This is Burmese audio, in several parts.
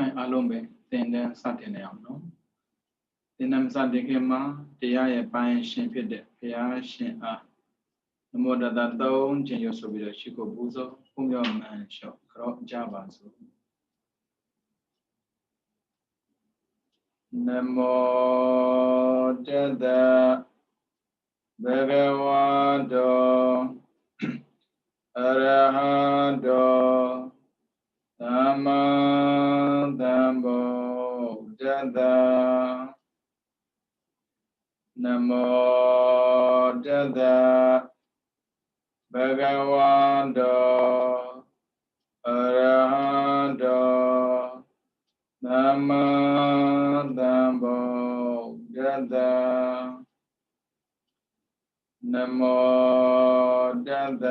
ခိုင်အားလုံးပဲသင်တန်းစတင်နေအောင်နော်သင်တန်းစတင်ခင်မှာတရားရဲ့ပိုင်းရှင်ဖြစ်တဲ့ဘုရားရှင်အားနမောတတ3ခြင်းရဆိုပြီးတော့ရှိခိုးပူဇော်ဘုရားမှန်လျှောက်ကြောက်ကြပါစို့နမောတတဘဂဝတောအရဟတောသမ္မာသမ္ဗုဒ္ဓတ္တနမောတတဘဂဝတောအရဟတောသမ္မာသမ္ဗုဒ္ဓတ္တနမောတတ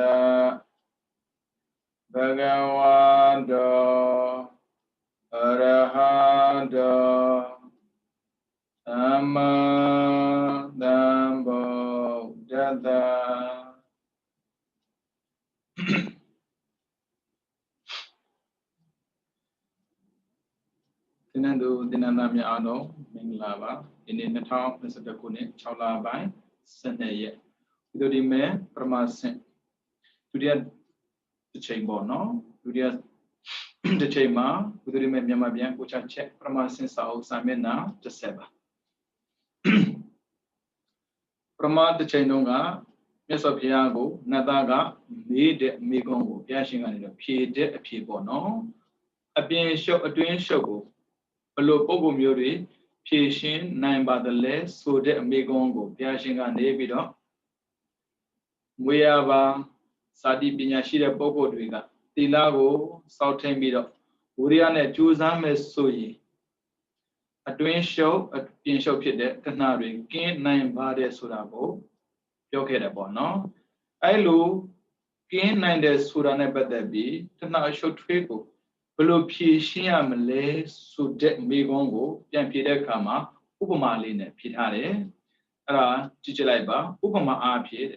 ဘဂဝတောအရဟတောသမ္မာသမ္ဗုဒ္ဓတ္တသင်္นသူသင်္นသားများအားလုံးမင်္ဂလာပါဒီနေ့2021ခုနှစ်6လပိုင်း12ရက်ဒီလိုဒီမဲ့ပရမစင်ဒုတိယတစ်ချိန်ပေါ့နော်ဒုတိယတစ်ချိန်မှာဒီလိုဒီမဲ့မြန်မာပြန်ကိုချချက်ပရမစင်စာအုပ်စာမျက်နှာ30ပါပရမတစ်ချိန်တုန်းကမြတ်စွာဘုရားကိုနတ်သားကမေးတဲ့မိကုံးကိုဘုရားရှင်ကနေတော့ဖြေတဲ့အဖြေပေါ့နော်အပြင်ရှုပ်အတွင်းရှုပ်ကိုဘလို့ပုံပုံမျိုးတွေဖြည့်ရှင်းနိုင်ပါတယ်လဲဆိုတဲ့အမိကုံးကိုဘုရားရှင်ကနေပြီးတော့ဝေယဘာစာတိပညာရှိတဲ့ပုဂ္ဂိုလ်တွေကသီလကိုစောင့်ထိန်ပြီးတော့ဝိရိယနဲ့ကြိုးစားမယ်ဆိုရင်အတွင်းရှုပ်အပြင်ရှုပ်ဖြစ်တဲ့တဏှာတွေကင်းနိုင်ပါတယ်ဆိုတာကိုပြောခဲ့တယ်ပေါ့နော်အဲလိုကင်းနိုင်တယ်ဆိုတာနဲ့ပတ်သက်ပြီးတဏှာရှုပ်ထွေးကိုဘယ်လိုဖြည့်ရှင်းရမလဲဆိုတဲ့မိကုံးကိုပြန်ဖြေတဲ့အခါမှာဥပမာလေးနဲ့ဖြေထားတယ်အဲ့ဒါကြည့်ကြလိုက်ပါဥပမာအားဖြင့်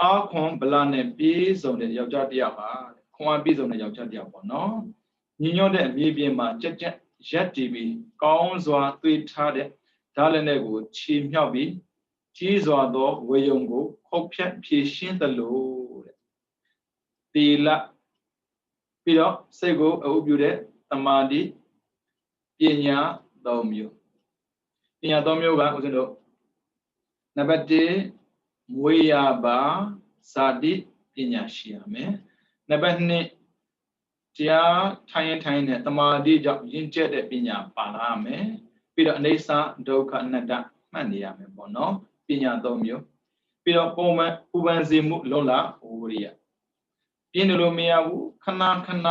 အာခွန်ဗလာနဲ့ပြေးစုံတဲ့ယောက်ျားတစ်ယောက်ပါခွန်အားပြေးစုံတဲ့ယောက်ျားတစ်ယောက်ပေါ့နော်ညီညွတ်တဲ့အမြေပြင်မှာကြက်ကြက်ရက်တည်ပြီးကောင်းစွာသွေးထားတဲ့ဓာတ်လက်နဲ့ကိုခြေမြောက်ပြီးကြီးစွာသောဝေယုံကိုခုတ်ဖြတ်ဖြည့်ရှင်းသလိုတဲ့တီလပြီးတော့စိတ်ကိုအဥပြုတဲ့သမာဓိပညာ၃မျိုးပညာ၃မျိုးကဦးဇင်းတို့နံပါတ်1မွေရပါဇာတိပညာရှိရမယ်နံပါတ်2တရားထိုင်ရင်ထိုင်တဲ့သမာဓိကြောင့်ရင့်ကျက်တဲ့ပညာပါလာရမယ်ပြီးတော့အနေစာဒုက္ခအနတ္တမှတ်နေရမယ်ပေါ့နော်ပညာ၃မျိုးပြီးတော့ပုံမှန်ဥပ္ပန်စီမှုလုံလဝိရိယပြင်းလို့မရဘူးခဏခဏ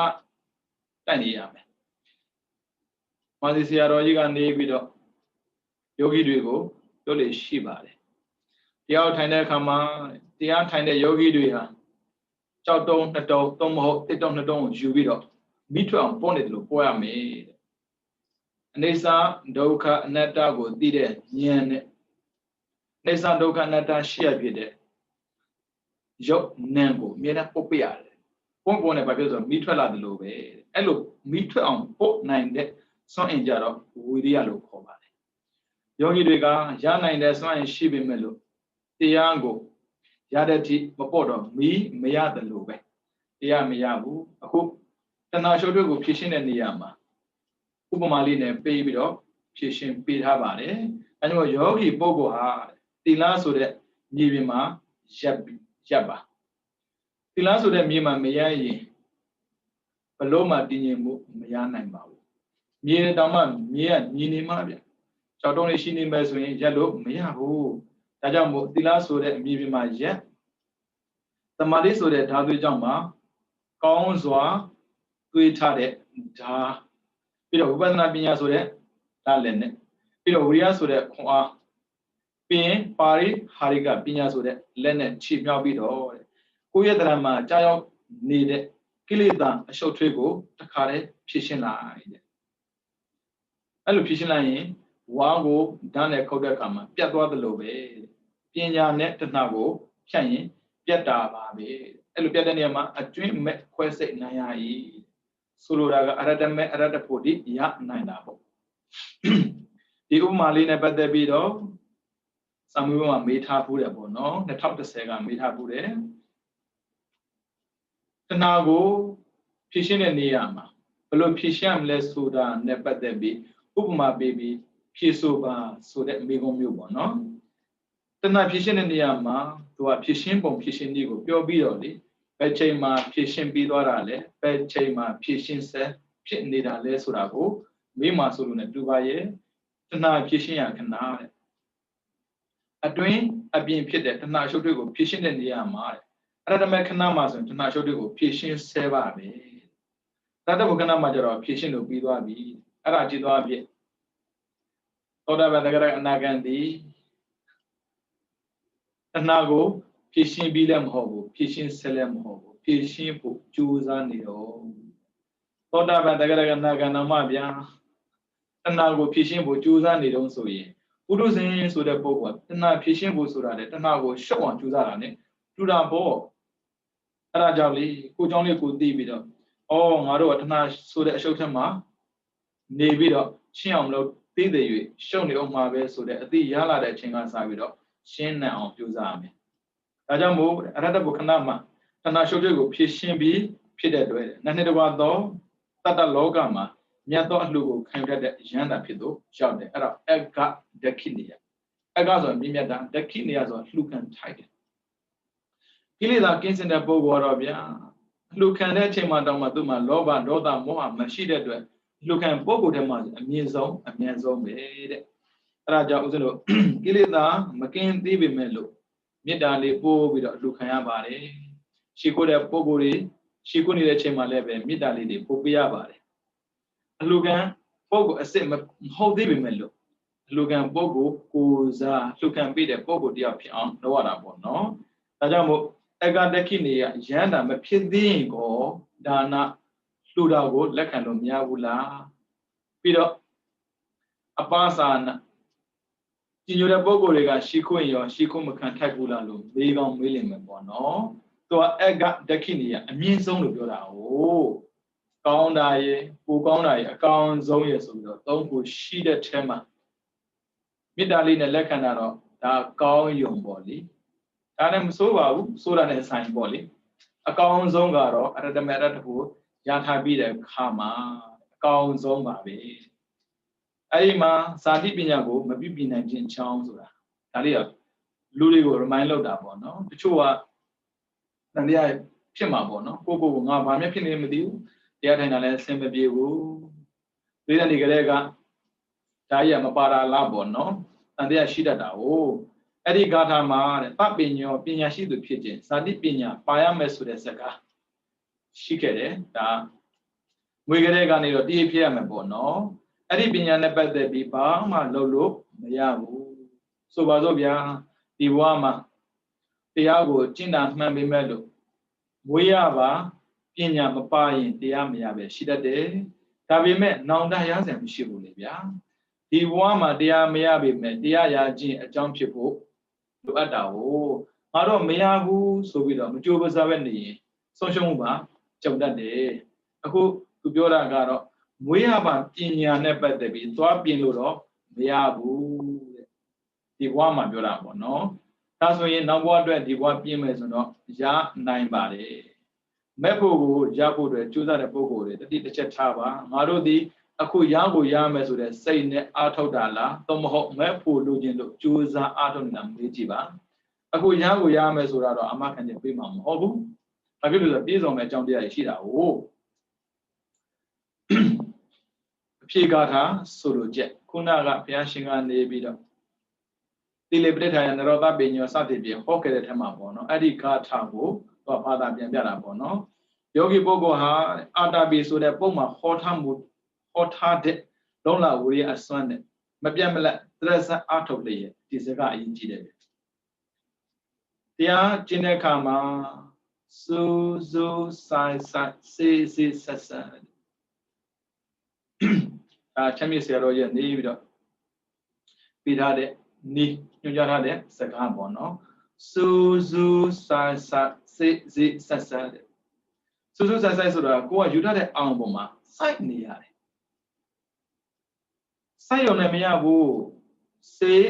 တိုက်နေရမယ်မာသီဆရာတော်ကြီးကနေပြီးတော့ယောဂီတွေကိုပြောလေရှိပါတယ်တရားထိုင်တဲ့အခါမှာတရားထိုင်တဲ့ယောဂီတွေဟာကြောက်တုံးနှစ်တုံးသုံးမဟုတ်တစ်တုံးနှစ်တုံးကိုယူပြီးတော့မိထွက်အောင်ပွန်းနေတယ်လို့ပြောရမယ်တဲ့အနေစာဒုက္ခအနတ္တကိုသိတဲ့ဉာဏ်နဲ့အနေစာဒုက္ခအနတ္တရှိရဖြစ်တဲ့ရုပ်နာမ်ကိုအမြဲတမ်းပုတ်ပြရတယ်ပွန်းနဲ့ဘာဖြစ်ဆိုမိထွက်လာတယ်လို့ပဲအဲ့လိုမိထွက်အောင်ပုတ်နိုင်တဲ့စွမ်းအင်ကြတော့ဝိရိယလို့ခေါ်ပါတယ်ယောဂီတွေကရနိုင်တဲ့စွမ်းအင်ရှိပေမဲ့လို့တရားကိုရတဲ့အထိမပေါ့တော့မရတယ်လို့ပဲတရားမရဘူးအခုတဏှာရှုပ်ထွေးကိုဖြည့်ရှင်းတဲ့နေရာမှာဥပမာလေးနဲ့ပေးပြီးတော့ဖြည့်ရှင်းပေးထားပါတယ်အဲဒါကြောင့်ယောဂီပုဂ္ဂိုလ်ဟာသီလဆိုတဲ့မြေပြင်မှာရပ်ပါသီလဆိုတဲ့မြေမှာမရရင်ဘလို့မှတည်ငြိမ်မှုမရနိုင်ပါဘူးမြေတောင်မှမြေကညီနေမှဗျကြောက်တုံးလေးရှိနေမယ်ဆိုရင်ရက်လို့မရဘူးဒါကြောင့်မို့သီလဆိုတဲ့အမြေပြင်မှာရက်သမာဓိဆိုတဲ့ဓာသွေးကြောင့်မှာကောင်းစွာသွေးထားတဲ့ဓာပြီးတော့ဝိပဿနာပညာဆိုတဲ့ဓာလည်းနဲ့ပြီးတော့ဝိရိယဆိုတဲ့ခွန်အားပြီးရင်ပါရိဟာရိကပညာဆိုတဲ့လက်နဲ့ခြေမြောက်ပြီးတော့ကိုယ့်ရဲ့တရားမှာကြာရောက်နေတဲ့ကိလေသာအရှုပ်ထွေးကိုတခါတည်းဖြည့်ရှင်းလိုက်တဲ့အဲ့လိုဖြည့်ရှင်းလိုက်ရင်ဝါကိုဓာတ်နဲ့ခုတ်တဲ့အခါမှာပြတ်သွားတယ်လို့ပဲပညာနဲ့တဏှာကိုဖြတ်ရင်ပြတ်တာပါပဲအဲ့လိုပြတ်တဲ့နေရာမှာအတွင်းမဲ့ခွဲစိတ်နိုင်ရည် Soloraga Aradame Aradapodi, Ya Nainabo. The Umalina Badabido, Samuel made her put a bono, the top the Sega made her put it. Tanago, Pishin and Niyama, Below Pisham less Sudan, never there be, Upma baby, Pisoba, so that Migo Mubono. Tana Pishin and Niyama, to a Pishin Bom Pishin Nigo, Pure Bioli. Pechema Pishin Bidorale, Pechema Pishin se, Pit Nidale Surago, Mima Suruna Dubaye, Tana Pishin Canale. A doing a being pitted, Tana Shodugo, Pishin and Yama, Other Mecanamas and Tana Shodugo, Pishin Sevabe. Tata Bukana Major, Pishin of Bidoabi, Arajidoabi, Oda Badagara Nagandi, Tanago. Pishin Bilem Hobo, Pishin Selem Hobo, Pishin Juzanio. Toda Badagara Naganamabia, Tanago Pishin Juzani so ye. Uduzin so the Bobo, Tana Pishin Busura, Tanago show on Juzane, Juda Bo. Arajali, who only could divido. Oh, Maro Tana so the Shotama, Nevido, Chiamlo, Dide, show me on my way so that the Yala that Chinga Savido, Shin now Juzame. Rajamu, Radabukanama, Tana Shogu, Pishin be, Pided, Nanedawado, Tata Logama, Miato Lugo, Kanga Janda Pido, shouted, Ega the Kinia. Agazo, Mimiada, the Kinias of Lucan Tiger. Kilida Kins in the Bogorovia, Lucan Letima Damaduma, Loba, Roda Moa, Mashida, Lucan Bogo Demas, a Miazo made Raja Uzo, Kilida, McCain Divi Melo. Midali po with a Lucayabare. She could have Pogori, she couldn't let him a level, Midali de Popiabare. Lugan, Pogo, a same whole David Melo. Lugan Bogo, who's Lucan be the Pogo diapian, no one about no. Tajamo, Ega de Kinia, Jana, Mapidingo, Dana, Ludago, Lekano Miavula, Peter Apasan. In your Bogorega, Shiko in your Shiko Macantabulalo, Begon William Bono, to Ega Dakinia, a mean zone of your oh, Kaundaye, Ugonai, a count zone yes of the don't put sheeted tema. Midalina Lecanaro, that cow young body. Adam so Sudan and sign body. A count zongaro at the Meratu, Yata be the Kama, count zongabe. Aima, Sadi Binago, maybe be 19 chowns or Talia, Ludigo, remind load up on no, the Chua, and the eye Pima bono, Pogo, my opinion with you, the other than a same view, Lina Nigarega, Taya Mapara Labo, no, and they are Shida, oh, Eddie Gatama, Papino, Pina Shidu Pigeon, Sadi Pina, Payames with a Saka, Shikere, da Wigarega Nero, DPM bono. Aribinya never the Bipa, my Lolo, Mayabu. So Bazobia, Diwama, Tiago, China, Mammy Melo. Weava, Pina, Mapai, Diamiabe, Shida de, Tabi met, now Dias and Shibulibia. Diwama, Diamiabe, Dia Jin, a jump ship, to Adao. Maro Mayabu, so we don't, Juba Zaveni, Social Muba, Chowda de. A who to Biora Garo. We have a Pinia never the be, Twapino, Miabu, the Wama Burabo, no? That's when now what the one PMS no, Ja 9 body. Mepo, Japo, the Chusa the Pogo, the Chetava, Marodi, Aku Yago Yames with a say Ato Dala, Tomoho, Mepo, Lugin, Chusa Atonam, Vijiba. Aku Yago Yames or Amakan the Primam Hobu. I give you the piece on my John Dia Shida. Oh. Pigata solo jet, Kunaga, Piashinga, Nebido. The liberator and Roba Benio Sati, Hoke the Tamabono, Adika Tabo, or Father Biambara Bono. Yogi Bogoha, Adabi so that Boma, Hotamwood, Hot hearted, Lola Wuri as Sunday. Mabiamela, dress out of the year, Tisaka in Chile. Tia Jinekama, Suzu, Sai, Si, Sasa. Champions Royal Navy Pidade Ni Nujara Sakabono Suzu Sasa Sasa ဆိုဆိုင်ဆိုတာကိုကယူထားတဲ့အောင်ပေါ်မှာစိုက်နေရတယ်စိုက်ရုံနဲ့မရဘူးစေး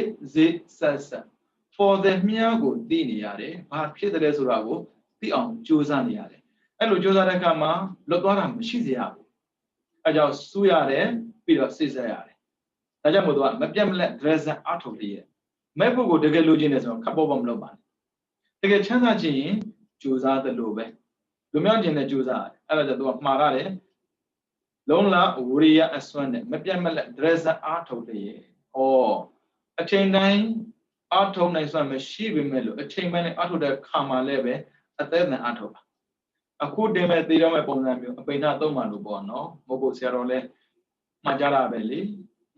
ဆက် for the မြားကိုသိနေရတယ်ဘာဖြစ်တယ်လဲဆိုတာကိုသိအောင်ကြိုးစားနေရတယ်အဲ့လိုကြိုးစားတဲ့အခါမှာလွတ်သွားတာမရှိစေရဘူးအဲကြောင့်စူးရတယ်ပြီးတော့စိတ်ဆက်ရတယ်ဒါကြောင့်မို့သူကမပြတ်မလက် dress အားထုတ်လေးရဲ့မဲ့ဖို့ကိုတကယ်လိုချင်တယ်ဆိုတော့ခပ်ပေါ်ပေါ်မလုပ်ပါနဲ့တကယ်ချမ်းသာခြင်းရင်ကြိုးစားတယ်လို့ပဲလူမျိုးချင်းနဲ့ကြိုးစားရတယ်အဲ့ဒါကြောင့်သူကမှားရတယ်လုံးလာဝရိယအစွမ်းနဲ့မပြတ်မလက် dress အားထုတ်လေးရဲ့ဩအချိန်တိုင်းအားထုတ်နိုင်စွမ်းမရှိပေမဲ့လို့အချိန်ပိုင်းနဲ့အားထုတ်တဲ့ခါမှလည်းပဲအသက်အံအားထုတ်ပါအခုတင်မဲ့သေးတော့မဲ့ပုံစံမျိုးအပိဏသုံးပါလို့ပေါ့နော်မဟုတ်ဘူးဆရာတော်လည်းမှားကြတာပဲလေ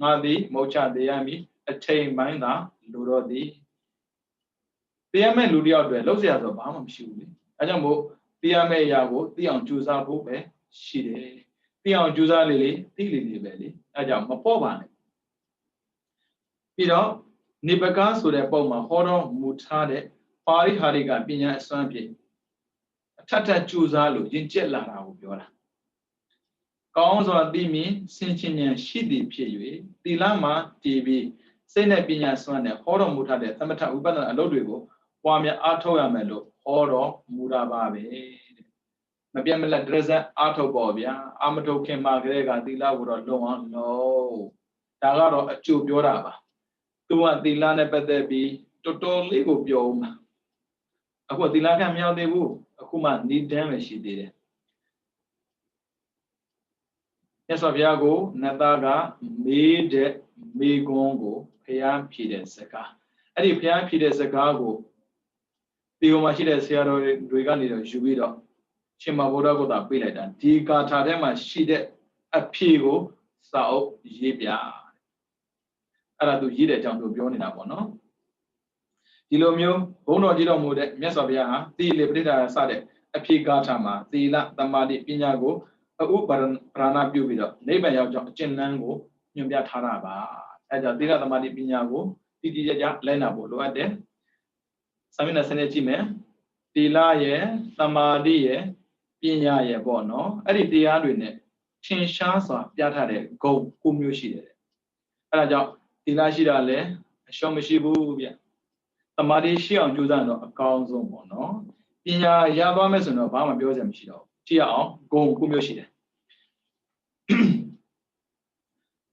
ငါသည်မုတ်ချသေးရမည်အချိန်ပိုင်းသာလူတော်သည်တရားမဲ့လူတယောက်တွေလှုပ်เสียဆိုဘာမှမရှိဘူးလေအဲကြောင့်မို့တရားမဲ့အရာကိုသိအောင်ကြိုးစားဖို့ပဲရှိတယ်သိအောင်ကြိုးစားလေသိလေပဲလေအဲကြောင့်မပေါ့ပါနဲ့ပြီးတော့နိဗ္ဗာန်ဆိုတဲ့ပုံမှာဟောတော်မူထားတဲ့ပါရိဟာရိကပညာအစွမ်းဖြင့်အထက်ထက်ကြိုးစားလို့ယဉ်ကျက်လာတာကိုပြောတာကောင်းစွာသိမြင်ဆင်ခြင်ဉာဏ်ရှိသည်ဖြစ်၍သီလမှာတည်ပြီးစိတ်နဲ့ပညာစွမ်းနဲ့ဟောတော်မူထားတဲ့သမထဥပဒနာအလုပ်တွေကိုပွားများအားထုတ်ရမယ်လို့ဟောတော်မူတာပါပဲတဲ့မပြတ်မလက်ဒရဇက်အားထုတ်ပေါ်ဗျာအာမထုတ်ခင်မှာကလေးကသီလကိုတော့လုံအောင်လို့ဒါကတော့အကျိုးပြောတာပါသူကသီလနဲ့ပတ်သက်ပြီးတော်တော်လေးကိုပြောဦးမှာအခုသီလကမရောက်သေးဘူးအခုမှနိဒန်းပဲရှိသေးတယ်မြတ်စွာဘုရားကိုနတ်သားကမေးတဲ့မေးခွန်းကိုဘုရားဖြေတဲ့စကားအဲ့ဒီဘုရားဖြေတဲ့စကားကိုဒီဟိုမှာရှိတဲ့ဆရာတော်တွေကနေတော့ယူပြီးတော့ရှင်မဘုရားကသာပြေးလိုက်တာဒီကာထာထဲမှာရှိတဲ့အဖြေကိုစာအုပ်ရေးပြအဲ့ဒါသူရေးတဲ့အကြောင်းသူပြောနေတာပေါ့နော်ဒီလိုမျိုးဘုန်းတော်ကြီးတော်မူတဲ့မြတ်စွာဘုရားဟာသီလပဋိဒါစတဲ့အဖြေကာထာမှာသီလသမာဓိပညာကိုဥပရဏပြုပြီးတော့နိဗ္ဗာန်ရောက်ကြောင်းအကျဉ်းလန်းကိုညွှန်ပြထားတာပါအဲကြောင့်သီလသမာဓိပညာကိုတည်တည်ကြကြလဲနာဖို့လိုအပ်တယ်စာမျက်နှာစနစ်ကြည့်မယ်သီလရဲ့သမာဓိရဲ့ပညာရဲ့ပေါ့နော်အဲ့ဒီတရားတွေနဲ့ထင်ရှားစွာပြထားတဲ့ဂုဏ်9မျိုးရှိတယ်အဲဒါကြောင့်သီလရှိတာလည်းအရှောင်မရှိဘူးဗျသမာဓိရှိအောင်ကြိုးစားတော့အကောင်းဆုံးပေါ့နော်ပညာရသွားမယ်ဆိုတော့ဘာမှပြောစရာမရှိတော့ဘူးကြည့်အောင်ဂုဏ်9မျိုးရှိတယ်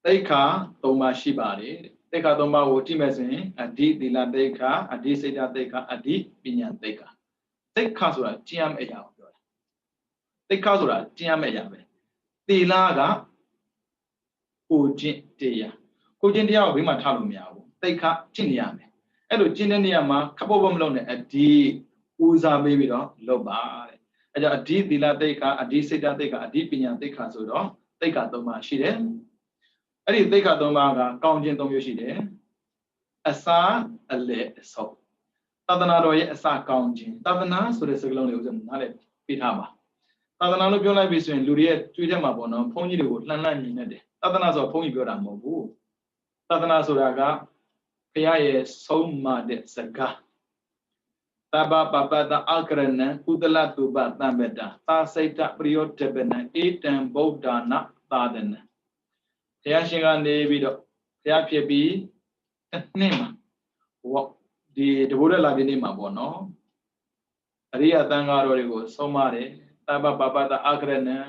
သိက္ခာ3ပါးရှိပါတယ်သိက္ခာ3ပါးကိုကြည့်မယ်ဆိုရင်အဓိသီလသိက္ခာအဓိစိတ်သိက္ခာအဓိပညာသိက္ခာသိက္ခာဆိုတာကျင့်ရမယ့်အရာကိုပြောတာသိက္ခာဆိုတာကျင့်ရမယ့်အရာပဲသီလကကိုကျင့်တရားကိုကျင့်တရားကိုဘေးမှာထားလို့မရဘူးသိက္ခာကျင့်နေရမယ်အဲ့လိုကျင့်တဲ့နေရာမှာခပ်ပေါ်ပေါ်မလုပ်နဲ့အဓိဦးစားပေးပြီးတော့လုပ်ပါတဲ့အဲကြောင့်အဓိသီလသိက္ခာအဓိစိတ်သိက္ခာအဓိပညာသိက္ခာဆိုတော့သိက္ခာ3ပါးရှိတယ်အဲ့ဒီသိက္ခာ3ပါးကကောင်းခြင်း3မျိုးရှိတယ်အစာအလယ်အဆုံးသာသနာတော်ရဲ့အစာကောင်းခြင်းသာသနာဆိုတဲ့စကားလုံးလေးဥစ္စာနားလည်ပြထားပါသာသနာလို့ပြောလိုက်ပြီဆိုရင်လူတွေရဲ့တွေးထဲမှာပေါ့နော်ဘုန်းကြီးတွေကိုလှမ်းလှမ်းမြင်နေတယ်သာသနာဆိုတော့ဘုန်းကြီးပြောတာမဟုတ်ဘူးသာသနာဆိုတာကဘုရားရဲ့ဆုံးမတဲ့စကားတဘပပတအကရဏံကုသလတုပတံပတသာစိတ်တပရိယောတပနံဧတံဗုဒ္ဓနာသာဒနံဘုရားရှင်ကနေပြီးတော့ဘုရားဖြစ်ပြီးနှစ်မှာဒီတဘိုးတဲ့လာပြည့်နေ့မှာပေါ့နော်အရိယသံဃာတော်တွေကိုဆုံးမတယ်တဘပပတအကရဏံ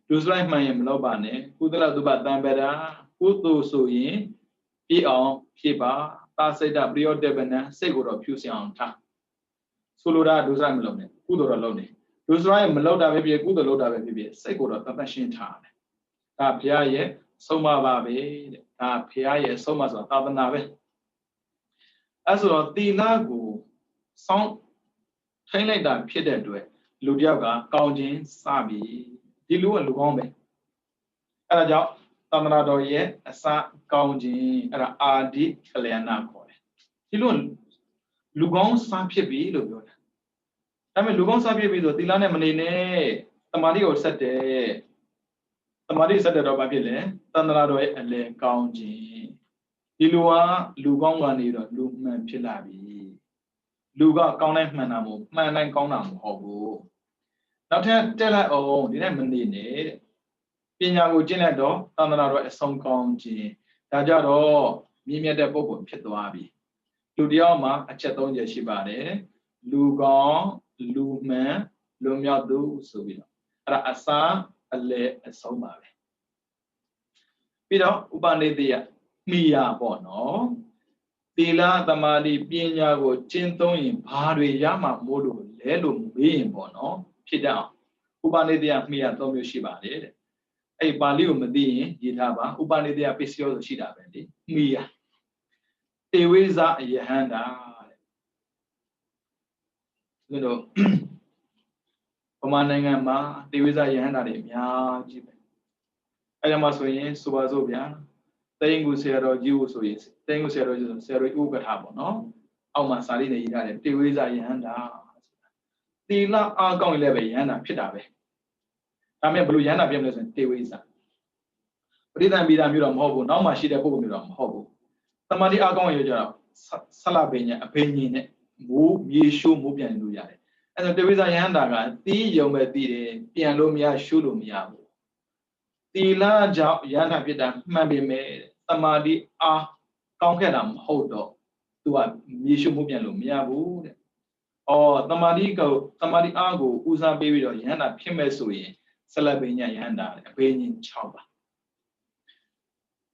ဒုစရိုက်မှန်ရင်မလုပ်ပါနဲ့ကုသလတုပတံပတကုသိုလ်ဆိုရင်ပြည့်အောင်ဖြည့်ပါသာစိတ်တပရိယောတပနံစိတ်ကိုတော့ဖြူစင်အောင်ထားဆိုလိုတာဒုစရိုက်မလုပ်နဲ့ကုသိုလ်တော့လုပ်နေဒုစရိုက်မလုပ်တာပဲဖြစ်ကုသိုလ်လုပ်တာပဲဖြစ်စိတ်ကိုတော့တတ်ရှင်းထားတယ်ဒါဘုရားရဲ့ဆုံးမပါပဲတဲ့ဒါဘုရားရဲ့ဆုံးမဆိုတာသာသနာပဲအဲဆိုတော့သီလကိုစောင့်ထိန်းလိုက်တာဖြစ်တဲ့အတွက်လူတယောက်ကကောင်းခြင်းစပြီဒီလူကလူကောင်းပဲအဲဒါကြောင့်သာသနာတော်ရဲ့အစကောင်းခြင်းအဲ့ဒါအာဒီကလျာဏခေါ်တယ်ဒီလူကောင်းစဖြစ်ပြီလို့ပြောတာဒါပေမဲ့လူကောင်းစဖြစ်ပြီဆိုသီလနဲ့မနေနဲ့တမာတိကိုဆက်တယ်တမာတိဆက်တဲ့တော့ဘာဖြစ်လဲသန္တရာတော်ရဲ့အလယ်ကောင်းခြင်းဒီလူကလူကောင်းကနေတော့လူမှန်ဖြစ်လာပြီလူကကောင်းတိုင်းမှန်တာမဟုတ်မှန်တိုင်းကောင်းတာမဟုတ်ဘူး နောက်ထပ်တက်လိုက်အောင်ဒီနေ့မနေနဲ့ပညာကိုကျင့်လိုက်တော့သန္တနာတော့အဆုံးကောင်းခြင်းဒါကြတော့မြင့်မြတ်တဲ့ပုဂ္ဂိုလ်ဖြစ်သွားပြီလူတယောက်မှာအချက်၃ချက်ရှိပါတယ်လူကောင်းလူမှန်လူမြောက်သူဆိုပြီးတော့အဲ့ဒါအစာအလယ်အဆုံးပါပဲပြီးတော့ဥပနိဒေယမိယာပေါ့နော်သီလသမာဓိပညာကိုကျင့်သုံးရင်ဘာတွေရမှာမို့လို့လဲလို့မေးရင်ပေါ့နော်ဖြစ်တဲ့အောင်ဥပနိဒေယမိယာ၃မျိုးရှိပါတယ်တဲ့အဲ့ပါဠိကိုမသိရင်ရေးထားပါဥပနိဒေယပစ္စယောဆိုရှိတာပဲလေမိယာတေဝိဇယဟန္တာတဲ့တို့ဗမာနိုင်ငံမှာတေဝိဇယဟန္တာတွေအများကြီးပဲအဲ့ဒါမှဆိုရင်ဆိုပါစို့ဗျာတိန်ကိုဆရာတော်ကြီးကိုဆိုရင်တိန်ကိုဆရာတော်ကြီးဆိုဆရာတော်ဥက္ကဋ္ဌပေါ့နော်အောက်မှာစာလေးနဲ့ရေးထားတယ်တေဝိဇယဟန္တာသီလအားကောင်းရင်လည်းပဲယဟန္တာဖြစ်တာပဲဒါမဲ့ဘယ်လိုယဟန္တာပြမလဲဆိုရင်တေဝိဇပရိသံပိတာမျိုးတော့မဟုတ်ဘူးနောက်မှရှိတဲ့ပုဂ္ဂိုလ်မျိုးတော့မဟုတ်ဘူးသမာဓိအားကောင်းရင်ကြတော့ဆလပညာအဘိညာဉ်နဲ့မိုးမြေရှိုးမိုးပြန်လို့ရတယ်အဲ့တော့တေဝိဇယဟန္တာကတီးယုံပဲတည်တယ်ပြန်လို့မရရှုလို့မရဘူးသီလကြောင့်ယဟန္တာဖြစ်တာမှန်ပေမဲ့သမာဓိအားကောင်းခဲ့တာမဟုတ်တော့သူကမြေရှိုးမိုးပြန်လို့မရဘူးတဲ့သမာဓိအားကိုဦးစားပေးပြီးတော့ယဟန္တာဖြစ်မဲ့ဆိုရင်ဆလပညာယဟန္တာအဘိညာဉ်6ပါ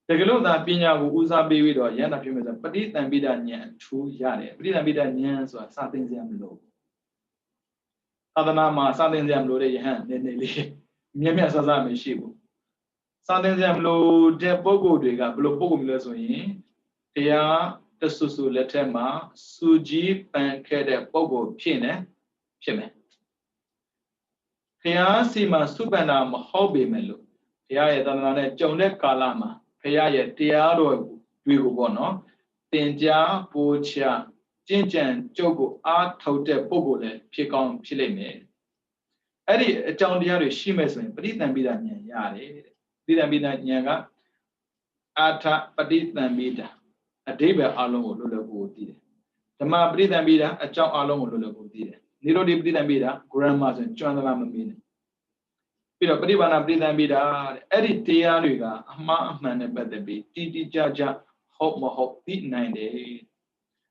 တကယ်လို့သာပညာကိုဦးစားပေးပြီးတော့ယန္တာဖြစ်မယ်ဆိုပဋိသင်္ပိဒဉာဏ်အထူးရတယ်ပဋိသင်္ပိဒဉာဏ်ဆိုတာစာသင်စရာမလိုသာသနာမှာစာသင်စရာမလိုတဲ့ယဟန်နည်းနည်းလေးမြတ်မြတ်ဆဆမရှိဘူးစာသင်စရာမလိုတဲ့ပုဂ္ဂိုလ်တွေကဘယ်လိုပုဂ္ဂိုလ်မျိုးလဲဆိုရင်တရားတဆူဆူလက်ထက်မှာစူကြီးပန်ခဲ့တဲ့ပုဂ္ဂိုလ်ဖြစ်မယ်ဘုရားစီမှာစုပန်တာမဟုတ်ပေမဲ့လို့ဘုရားရဲ့သာသနာနဲ့ကြုံတဲ့ကာလမှာဘုရားရဲ့တရားတော်တွေကိုပေါ့နော်သင်ကြားပို့ချကျင့်ကြံကြုတ်ကိုအားထုတ်တဲ့ပုဂ္ဂိုလ်လည်းဖြစ်ကောင်းဖြစ်လိမ့်မယ်အဲ့ဒီအကြောင်းတရားတွေရှိမဲ့ဆိုရင်ပဋိသင်္ပိဒဉာဏ်ရတယ်ပဋိသင်္ပိဒဉာဏ်ကအာထပဋိသင်္ပိဒအဓိပ္ပာယ်အလုံးကိုလွတ်လပ်ကိုသိတယ်ဓမ္မပဋိသင်္ပိဒအကြောင်းအလုံးကိုလွတ်လပ်ကိုသိတယ်နိရောဓပဋိသင်္ပိဒ grammar ဆိုရင်ကျွမ်းသလားမမေးနဲ့ပြီးတော့ပရိပါဏပဋိသင်္ပိဒအဲ့ဒီတရားတွေကအမှားအမှန်နဲ့ပတ်သက်ပြီးတိတိကျကျဟုတ်မဟုတ်သိနိုင်တယ်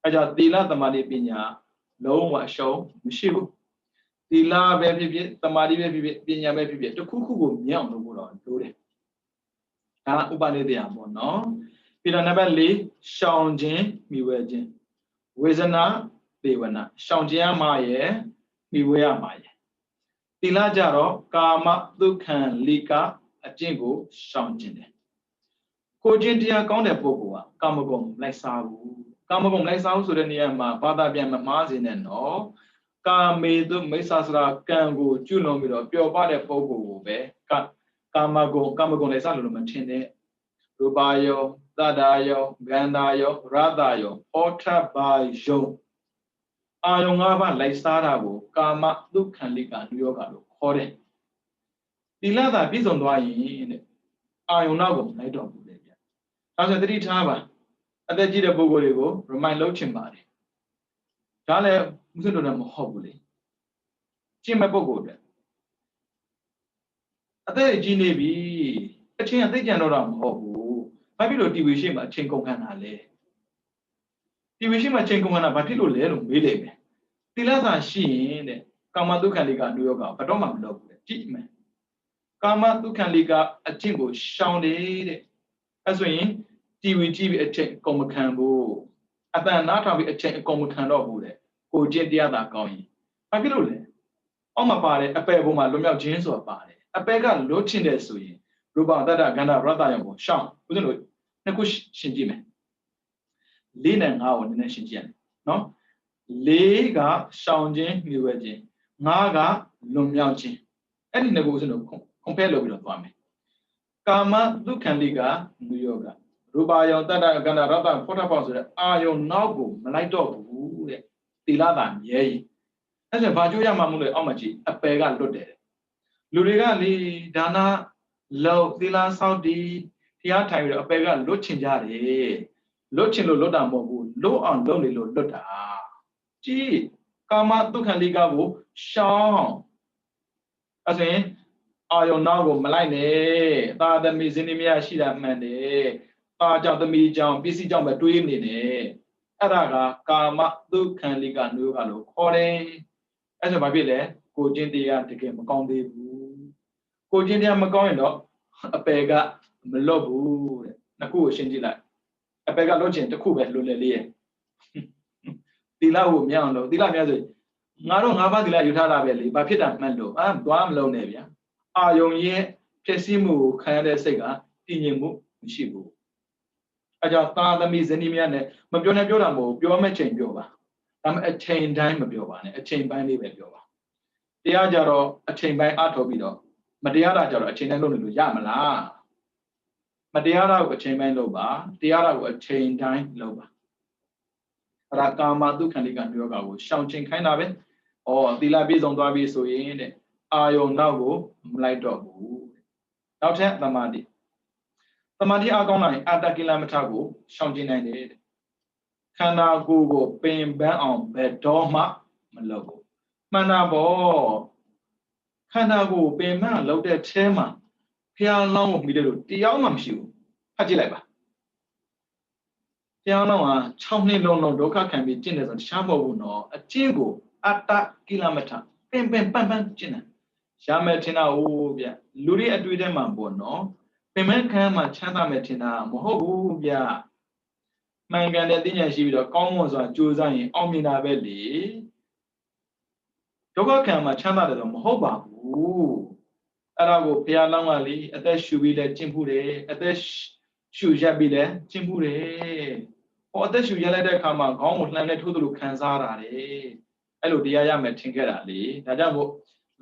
အဲကြောင့်သီလသမာဓိပညာလုံးဝအရှုံးမရှိဘူးသီလပဲဖြစ်ဖြစ်သမာဓိပဲဖြစ်ဖြစ်ပညာပဲဖြစ်ဖြစ်တစ်ခုခုကိုမြင်အောင်လုပ်ဖို့တော့လိုတယ်ဒါဥပနိဒေယပေါ့နော်ပြီးတော့နံပါတ်4ရှောင်ခြင်းမိဝဲခြင်းဝေဇနာဒေဝနာရှောင်ခြင်းမှာရဲ့မိဝဲရမှာရဲ့သီလကြတော့ကာမဒုက္ခံလိကအကျင့်ကိုရှောင်ခြင်းတယ်ကိုကျင့်တရားကောင်းတဲ့ပုဂ္ဂိုလ်ကကာမဂုဏ်လိုက်စားဘူးကာမဂုဏ်လိုက်စားဘူးဆိုတဲ့နေရာမှာဘာသာပြန်မမှားစေနဲ့နော်ကာမေတုမိစ္ဆာစရာကံကိုကျွလွန်ပြီးတော့ပျော်ပါတဲ့ပုဂ္ဂိုလ်ကိုပဲကာမဂုဏ်လိုက်စားလို့မထင်နဲ့ရူပယောသတ္တယောဂန္ဓာယောရတယောဩထဘာယောအာယုံ၅ပါးလိုက်စားတာကိုကာမဒုက္ခံလိကနုယောဂလို့ခေါ်တယ်သီလသာပြည့်စုံသွားရင်တဲ့အာယုံနောက်ကိုလိုက်တော့ဘူးလေဗျဒါဆိုသတိထားပါအသက်ကြီးတဲ့ပုဂ္ဂိုလ်တွေကို remind လုပ်ချင်ပါတယ်ဒါလည်းမှုစွတ်တော်လည်းမဟုတ်ဘူးလေကျင့်မဲ့ပုဂ္ဂိုလ်တွေအသက်ကြီးနေပြီအချင်းအသိကြံတော့တာမဟုတ်ဘူးဘာဖြစ်လို့ TV ရှိမှအချင်းကုန်ခံတာလဲ TV ရှိမှအချင်းကုန်ခံတာဘာဖြစ်လို့လဲလို့မေးလိုက်မယ်သီလသာရှိရင်တဲ့ကာမဒုက္ခလိကနုယောဂဘယ်တော့မှမလုပ်ဘူးကြည့်မယ်ကာမဒုက္ခလိကအကျင့်ကိုရှောင်တယ်တဲ့အဲဆိုရင် TV ကြည့်ပြီးအချိန်အကုန်မခံဘူးအတန်နားထောင်ပြီးအချိန်အကုန်မခံတော့ဘူးတဲ့ကိုကျင့်တရားသာကောင်းရင်ဘာဖြစ်လို့လဲအောက်မှာပါတယ်အပယ်ဘုံမှာလွတ်မြောက်ခြင်းဆိုတာပါတယ်အပယ်ကလွတ်ချင်တယ်ဆိုရင်ရူပတတ္တဂန္ဓာရတ္တယောကိုရှောင်ဦးဇင်းတို့နှစ်ခုရှင်းကြည့်မယ်၄နဲ့၅ကိုနည်းနည်းရှင်းကြည့်ရမယ်နော်၄ကရှောင်ခြင်းမြှဝဲခြင်း၅ကလွန်မြောက်ခြင်းအဲ့ဒီနှစ်ခုဦးဇင်းတို့ compare လုပ်ပြီးတော့သွားမယ်ကာမဒုက္ခလိကနုယောဂရူပယောတတ္တဂန္ဓာရတ္တဖောထပေါဆိုတဲ့အာယုံနောက်ကိုမလိုက်တော့ဘူးတဲ့သီလသာမြဲရင်အဲ့ဒါဘာကြိုးရမှာမလို့လဲအောက်မှာကြည့်အပယ်ကလွတ်တယ်လူတွေကလေဒါနလောက်သီလဆောက်တည်တရားထိုင်ပြီးတော့အပယ်ကလွတ်ချင်ကြတယ်လွတ်ချင်လို့လွတ်တာမဟုတ်ဘူးလွတ်အောင်လုပ်နေလို့လွတ်တာကြည့်ကာမဒုက္ခလိကကိုရှောင် အဲ့ဆိုရင်အာယုံနောက်ကိုမလိုက်နဲ့သာသမီဇင်းသမီးရှိတာမှန်တယ်ပါကြောင့်သမီးကြောင့်ပစ္စည်းကြောင့်ပဲတွေးနေတယ်အဲ့ဒါကကာမဒုက္ခလိကနုကလို့ခေါ်တယ်အဲ့ဆိုဘာဖြစ်လဲကိုချင်းတရားတကယ်မကောင်းသေးဘူးကိုချင်းတရားမကောင်းရင်တော့အပယ်ကမလွတ်ဘူးတဲ့နှစ်ခုကိုရှင်းကြည့်လိုက်အပယ်ကလွတ်ချင်တစ်ခုပဲလွတ်လေလေးရဲ့သီလကိုမရအောင်လို့သီလများဆိုငါတို့၅ပါးသီလယူထားတာပဲလေဘာဖြစ်တာမှန်လို့သွားမလုံးနဲ့ဗျာအာယုံရဲ့ဖြစ်စည်းမှုကိုခံရတဲ့စိတ်ကတည်ငြိမ်မှုမရှိဘူးအဲကြောင့်သာသမီဇနီးများနဲ့မပြောနဲ့ပြောတာမဟုတ်ပြောမဲ့ချိန်ပြောပါဒါပေမဲ့အချိန်တိုင်းမပြောပါနဲ့အချိန်ပိုင်းလေးပဲပြောပါတရားကြတော့အချိန်ပိုင်းအထောက်ပြီးတော့မတရားတာကြတော့အချိန်တိုင်းလုပ်နေလို့ရမလားမတရားတာကိုအချိန်ပိုင်းလုပ်ပါတရားတာကိုအချိန်တိုင်းလုပ်ပါအရာကာမဒုက္ခလိကမျိုးကိုရှောင်ကျင်ခိုင်းတာပဲဩသီလပြည့်စုံသွားပြီဆိုရင်တဲ့အာယုံနောက်ကိုမလိုက်တော့ဘူးနောက်ထပ်သမာဓိအားကောင်းလာရင်အတ္တကိလမထကိုရှောင်ကျင်နိုင်တယ်ခန္ဓာကိုယ်ကိုပင်ပန်းအောင်ဘယ်တော့မှမလုပ်ဘူးမှန်တာပေါ့ခန္ဓာကိုယ်ပင်ပန်းလုပ်တဲ့ထဲမှာဖျားလောင်းကိုမိတယ်လို့တရားမှမရှိဘူးဖတ်ကြည့်လိုက်ပါဖျားလောင်းက6နှစ်လုံးလုံးဒုက္ခခံပြီးကျင့်တယ်ဆိုတခြားမဟုတ်ဘူးနော်အကျင့်ကိုအတ္တကိလမထပင်ပန်းကျင့်တယ်ရမယ်ထင်တာဟုတ်ဗျလူတွေအတွေ့အထဲမှာပေါ့နော်ပင်မခံမှာချမ်းသာမယ်ထင်တာမဟုတ်ဘူးဗျမှန်ကန်တဲ့သိဉာဏ်ရှိပြီးတော့ကောင်းမွန်စွာကြိုးစားရင်အောင်မြင်တာပဲလေဒုက္ခခံမှာချမ်းသာတယ်တော့မဟုတ်ပါဘူးအဲ့ဒါကိုဘုရားလောင်းကလေအသက်ရှူပြီးလဲကျင့်မှုတယ်အသက်ရှူရက်ပြီးလဲကျင့်မှုတယ်ဟောအသက်ရှူရက်လိုက်တဲ့အခါမှာခေါင်းကိုလှမ်းနဲ့ထိုးသလိုခံစားရတာလေအဲ့လိုတရားရမယ်ထင်ခဲ့တာလေဒါကြောင့်မို့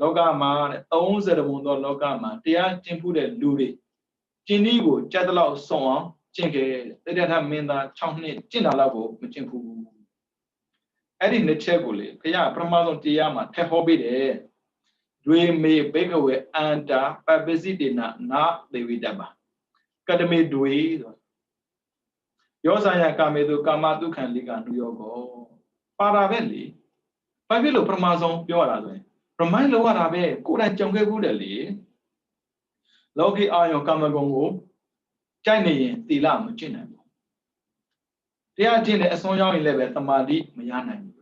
လောကမှာ30ဘုံသောလောကမှာတရားကျင့်မှုတဲ့လူတွေကျင့်နည်းကိုကြက်တလောက်စုံအောင်ကျင့်ခဲ့တိတ္တထမင်းသား6နှစ်ကျင့်တာလောက်ကိုမကျင့်ဘူးအဲ့ဒီနှစ်ချက်ကိုလေဘုရားပထမဆုံးတရားမှာထည့်ဟောပေးတယ်ဒွေမေဘေကဝေအန္တာပပစိတေနနာဒေဝိတ္တပါကတမေဒွေဆိုယောဇာယကာမေတုကာမတုခံလိကနုယောကောပါတာပဲလေဘာဖြစ်လို့ပထမဆုံးပြောရတာဆိုရင်ရမိုင်းလောက်ရတာပဲကိုယ်တိုင်ကြုံခဲ့ဘူးတယ်လေလောကီအာယောကာမဂုဏ်ကိုကြိုက်နေရင်သီလမကျင့်နိုင်ဘူးတရားကျင့်တဲ့အစွမ်းရောက်ရင်လည်းပဲသမာဓိမရနိုင်ဘူး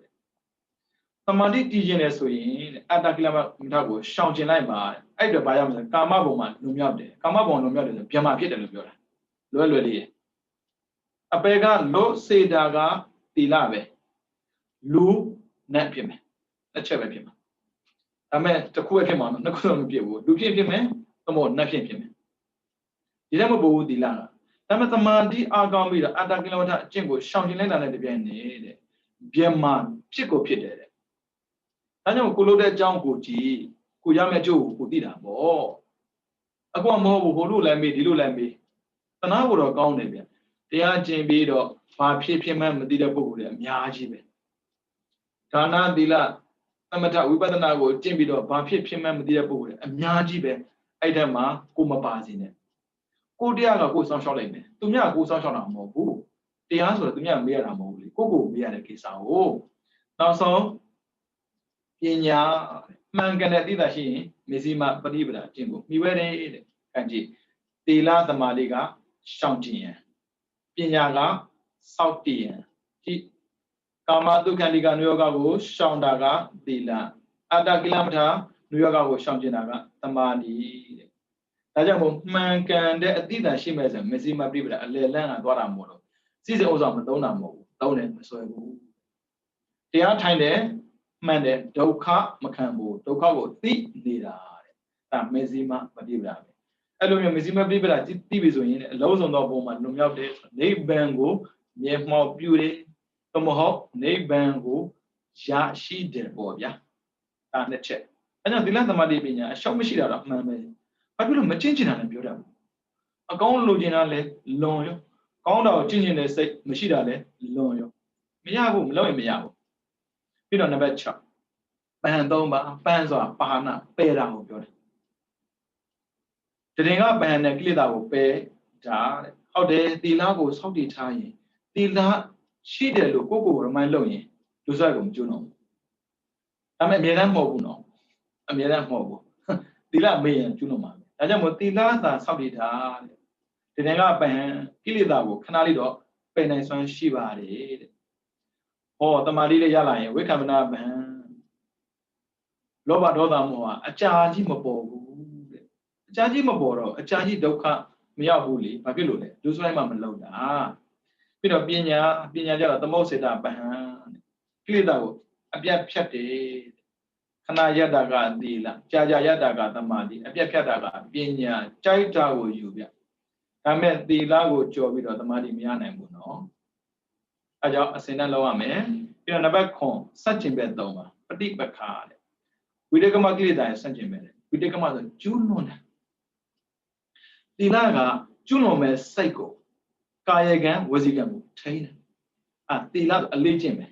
သမာဓိတည်ခြင်းလဲဆိုရင်အတ္တကိလမထကိုရှောင်ကျင်လိုက်ပါအဲ့တော့ဘာရမလဲကာမဘုံမှာလွန်မြောက်တယ်ကာမဘုံလွန်မြောက်တယ်ဆိုဗျမဖြစ်တယ်လို့ပြောတာလွယ်လေးအပေကလို့စေတာကသီလပဲလူနဲ့ဖြစ်မယ်တစ်ချက်ပဲဖြစ်မှာဒါမဲ့တစ်ခုပဲဖြစ်မှာနော်နှစ်ခုတော့မဖြစ်ဘူးလူဖြစ်မယ်သမုတ်နှစ်ဖြစ်မယ်ဒီလည်းမပို့ဘူးသီလကဒါမဲ့သမာဓိအားကောင်းပြီးတော့အတ္တကိလမထအကျင့်ကိုရှောင်ကျင်လိုက်တာနဲ့တပြိုင်နက်တဲ့ဗျမဖြစ်ကိုဖြစ်တယ်ဒါကြောင့်ကိုလို့တဲ့အကြောင်းကိုကြည့်ကိုရမယ့်အကျိုးကိုသိတာပေါ့အခုကမဟုတ်ဘူးဟိုလိုလည်းမေးဒီလိုလည်းမေးတနာကိုတော့ကောင်းတယ်ဗျတရားကျင့်ပြီးတော့ဘာဖြစ်မှမသိတဲ့ပုဂ္ဂိုလ်တွေအများကြီးပဲဒါနသီလသမထဝိပဿနာကိုကျင့်ပြီးတော့ဘာဖြစ်မှမသိတဲ့ပုဂ္ဂိုလ်တွေအများကြီးပဲအဲ့ထက်မှာကိုမပါစေနဲ့ကိုတရားကကိုစောင့်ရှောက်လိုက်မယ်သူများကိုစောင့်ရှောက်တာမဟုတ်ဘူးတရားဆိုတော့သူများမေးရတာမဟုတ်ဘူးလေကိုမေးရတဲ့ကိစ္စကိုနောက်ဆုံးပညာမှန်ကန်တဲ့သိတာရှိရင်မေဇိမပฏิပဒါကျင့်ကိုမိဝဲတယ်တဲ့ခံကြည့်သီလသမာဓိကရှောင်ကျင်ရန်ပညာကစောင့်တည်ရန်ဒီကာမတုခံလိကနုယောဂကိုရှောင်တာကသီလအတ္တကိလမထနုယောဂကိုရှောင်ကျင်တာကသမာဓိတဲ့ဒါကြောင့်မို့မှန်ကန်တဲ့အသိဉာဏ်ရှိမဲ့ဆိုမေဇိမပฏิပဒါအလယ်လန်းကသွားတာမဟုတ်တော့စိစိဥစ္စာမသုံးတာမဟုတ်ဘူးသုံးတယ်မဆွဲဘူးတရားထိုင်တယ်မှန်တယ်ဒုက္ခမခံဘူးဒုက္ခကိုသိနေတာတဲ့ဒါမေဇိမပฏิပဒါပဲအဲ့လိုမျိုးမေဇိမပฏิပဒါသိပြီဆိုရင်အလုံးစုံသောဘုံမှာလွန်မြောက်တဲ့နိဗ္ဗာန်ကိုမြဲမှောက်ပြုတယ်သမဟုတ်နိဗ္ဗာန်ကိုရရှိတယ်ပေါ့ဗျာဒါနှစ်ချက်အဲ့ကြောင့်သီလသမာဓိပညာအရှောက်မရှိတာတော့အမှန်ပဲဘာဖြစ်လို့မကျင့်ကျင်တာလဲပြောတာအကောင်းလိုချင်တာလဲလွန်ရောကောင်းတာကိုကျင့်ကျင်တဲ့စိတ်မရှိတာလဲလွန်ရောမရဘူးမလုပ်ရင်မရဘူးပြီးတော့နံပါတ်6ပန်3ပါပန်ဆိုတာပါဏပယ်တာကိုပြောတယ်တရင်ကပန်တဲ့ကိလေသာကိုပယ်တာတဲ့ဟုတ်တယ်သီလကိုစောင့်တည်ထားရင်သီလရှိတယ်လို့ကိုယ်remind လုပ်ရင်လူစားကိုမကျွန်းတော့ဘူးဒါပေမဲ့အမြဲတမ်းမဟုတ်ဘူးနော်အမြဲတမ်းမဟုတ်ဘူး သီလမေ့ရင်ကျွလွန်မှာပဲဒါကြောင့်မို့သီလသာဆောက်တည်တာတဲ့ဒီနေ့ကပန်ကိလေသာကိုခဏလေးတော့ပယ်နိုင်စွမ်းရှိပါတယ်တဲ့ဟောတမာတိလေးရလာရင်ဝိက္ခမနာပန်လောဘဒေါသမောဟအကြာကြီးမပေါ်ဘူးတဲ့အကြာကြီးမပေါ်တော့အကြာကြီးဒုက္ခမရောက်ဘူးလေဘာဖြစ်လို့လဲဒုစရိုက်မှမလုံတာပြီးတော့ပညာကြတော့သမုတ်စေတပဟံကိလေသာကိုအပြတ်ဖြတ်တယ်ခဏယတ္တကသီလကြာယတ္တကသမာဓိအပြတ်ဖြတ်တာကပညာကြိုက်တာကိုယူပြဒါမဲ့သီလကိုကြော်ပြီးတော့သမာဓိမရနိုင်ဘူးနော်အဲကြောင့်အစဉ်နဲ့လောက်ရမယ်ပြီးတော့နံပါတ်9စัจကျင်ဘက်3ပါပฏิပက္ခတဲ့ဝိတကမကိလေသာရဲ့စัจကျင်ဘက်ဝိတကမဆိုကျူးလွန်တာသီလကကျူးလွန်မဲ့စိတ်ကိုကာယကံဝစီကံကိုထိန်းတယ်သီလအလေးကျင့်ပဲ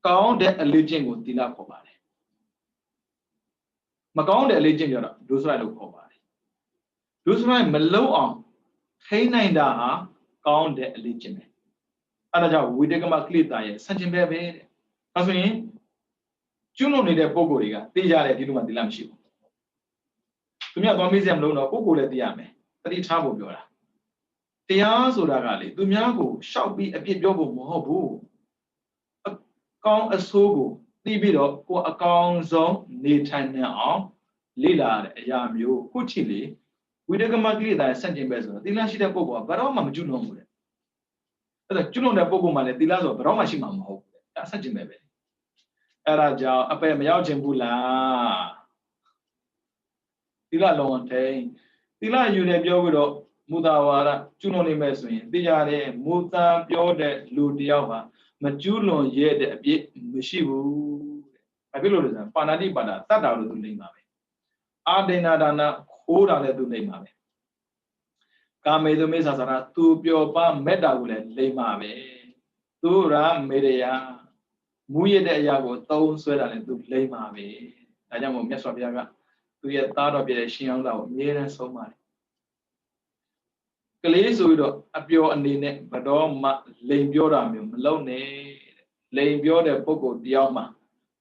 ကောင်းတဲ့အလေးကျင့်ကိုသီလခေါ်ပါတယ်မကောင်းတဲ့အလေးကျင့်ကြတော့ဒုစရိုက်လို့ခေါ်ပါတယ်ဒုစရိုက်မလုံးအောင်ထိန်းနိုင်တာဟာကောင်းတဲ့အလေးကျင့်ပဲအဲဒါကြောင့်ဝိတကမကိလေသာရဲ့စัจကျင်ဘက်ပဲတဲ့ဒါဆိုရင်ကျွလွန်နေတဲ့ပုံကိုယ်တွေကသိကြတယ်ဒီလိုမှသီလမရှိဘူးသူများသွားမေးစရာမလိုတော့ပုံကိုယ်လည်းသိရမယ်တတိထားဖို့ပြောတာတရားဆိုတာကလေသူများကိုရှောက်ပြီးအပြစ်ပြောဖို့မဟုတ်ဘူးအကောင်းအဆိုးကိုသိပြီးတော့ကိုယ်အကောင်းဆုံးနေထိုင်နိုင်အောင်လေ့လာတဲ့အရာမျိုးခုချီလေဝိတကမကိလေသာဆန့်ကျင်ပဲဆိုတော့သီလရှိတဲ့ပုဂ္ဂိုလ်ကဘယ်တော့မှမကျွလွန်ဘူးတဲ့အဲ့ဒါကျွလွန်တဲ့ပုဂ္ဂိုလ်မှလည်းသီလဆိုတော့ဘယ်တော့မှရှိမှာမဟုတ်ဘူးတဲ့ဒါဆန့်ကျင်ပဲအဲ့ဒါကြောင့်အပယ်မရောက်ခြင်းဘူးလားသီလလုံးဝထိန်သီလယူတယ်ပြောပြီးတော့မူတာဝါဒကျွလွန်နေမဲ့ဆိုရင်သိကြတယ်မူတာပြောတဲ့လူတယောက်ဟာမကျွလွန်ရဲ့တဲ့အပြစ်မရှိဘူးတဲ့ဘာဖြစ်လို့လဲဆိုတော့ပါဏာတိပါဒတတ်တာလို့သူလိမ့်ပါပဲအာဒိဏဒါနခိုးတာလည်းသူလိမ့်ပါပဲကာမေသူမေသာသရာသူပြောပါမေတ္တာကိုလည်းလိမ့်ပါပဲသူရာမေရယာမူရတဲ့အရာကိုသုံးဆွဲတာလည်းသူလိမ့်ပါပဲဒါကြောင့်မို့မြတ်စွာဘုရားကသူရဲ့သားတော်ပြည့်တဲ့ရှင်အောင်လာကိုအမြဲတမ်းဆုံးပါတယ်ကလေးဆိုပြီးတော့အပျော်အနေနဲ့ဘတော်မှလိန်ပြောတာမျိုးမလုပ်နဲ့လိန်ပြောတဲ့ပုဂ္ဂိုလ်တယောက်မှ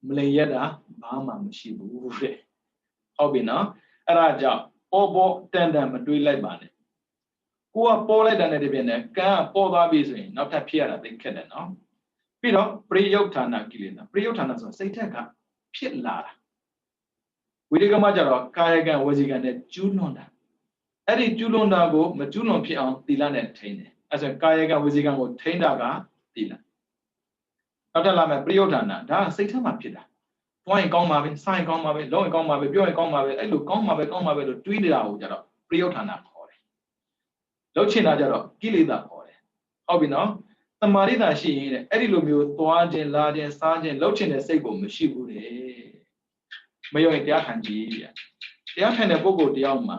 မလိန်ရတာဘာမှမရှိဘူးတဲ့ဟုတ်ပြီနော်အဲ့ဒါကြောင့်ပေါ်တန်မတွေးလိုက်ပါနဲ့ကိုကပေါ်လိုက်တဲ့တပြည့်နဲ့ကံကပေါ်သွားပြီဆိုရင်နောက်ထပ်ဖြစ်ရတာသိခက်တယ်နော်ပြီးတော့ပရိယုတ်ဌာနကိလေသာပရိယုတ်ဌာနဆိုစိတ်ထက်ကဖြစ်လာတာဝိရိကမကျတော့ကာယကံဝစီကံနဲ့ကျူးလွန်တာအဲ့ဒီကျူးလွန်တာကိုမကျူးလွန်ဖြစ်အောင်သီလနဲ့ထိန်းတယ်အဲ့ဆိုကာယကံဝစီကံကိုထိန်းတာကသီလနောက်ထပ်လာမယ်ပရိယုတ်ဌာနဒါကစိတ်ထက်မှဖြစ်တာတွိုင်းကောင်းပါပဲစားရင်ကောင်းပါပဲလုံးရင်ကောင်းပါပဲပြောရင်ကောင်းပါပဲအဲ့လိုကောင်းပါပဲလို့တွေးနေတာကိုကျတော့ပရိယုတ်ဌာနခေါ်တယ်လှုပ်ချင်တာကျတော့ကိလေသာခေါ်တယ်ဟုတ်ပြီနော်သမာဓိသာရှိရင်တဲ့အဲ့ဒီလိုမျိုးသွားခြင်းလာခြင်းစားခြင်းလှုပ်ချင်တဲ့စိတ်ကိုမရှိဘူးတဲ့မယုံရင်တရားခံကြည့်ဗျတရားခံတဲ့ပုဂ္ဂိုလ်တယောက်မှာ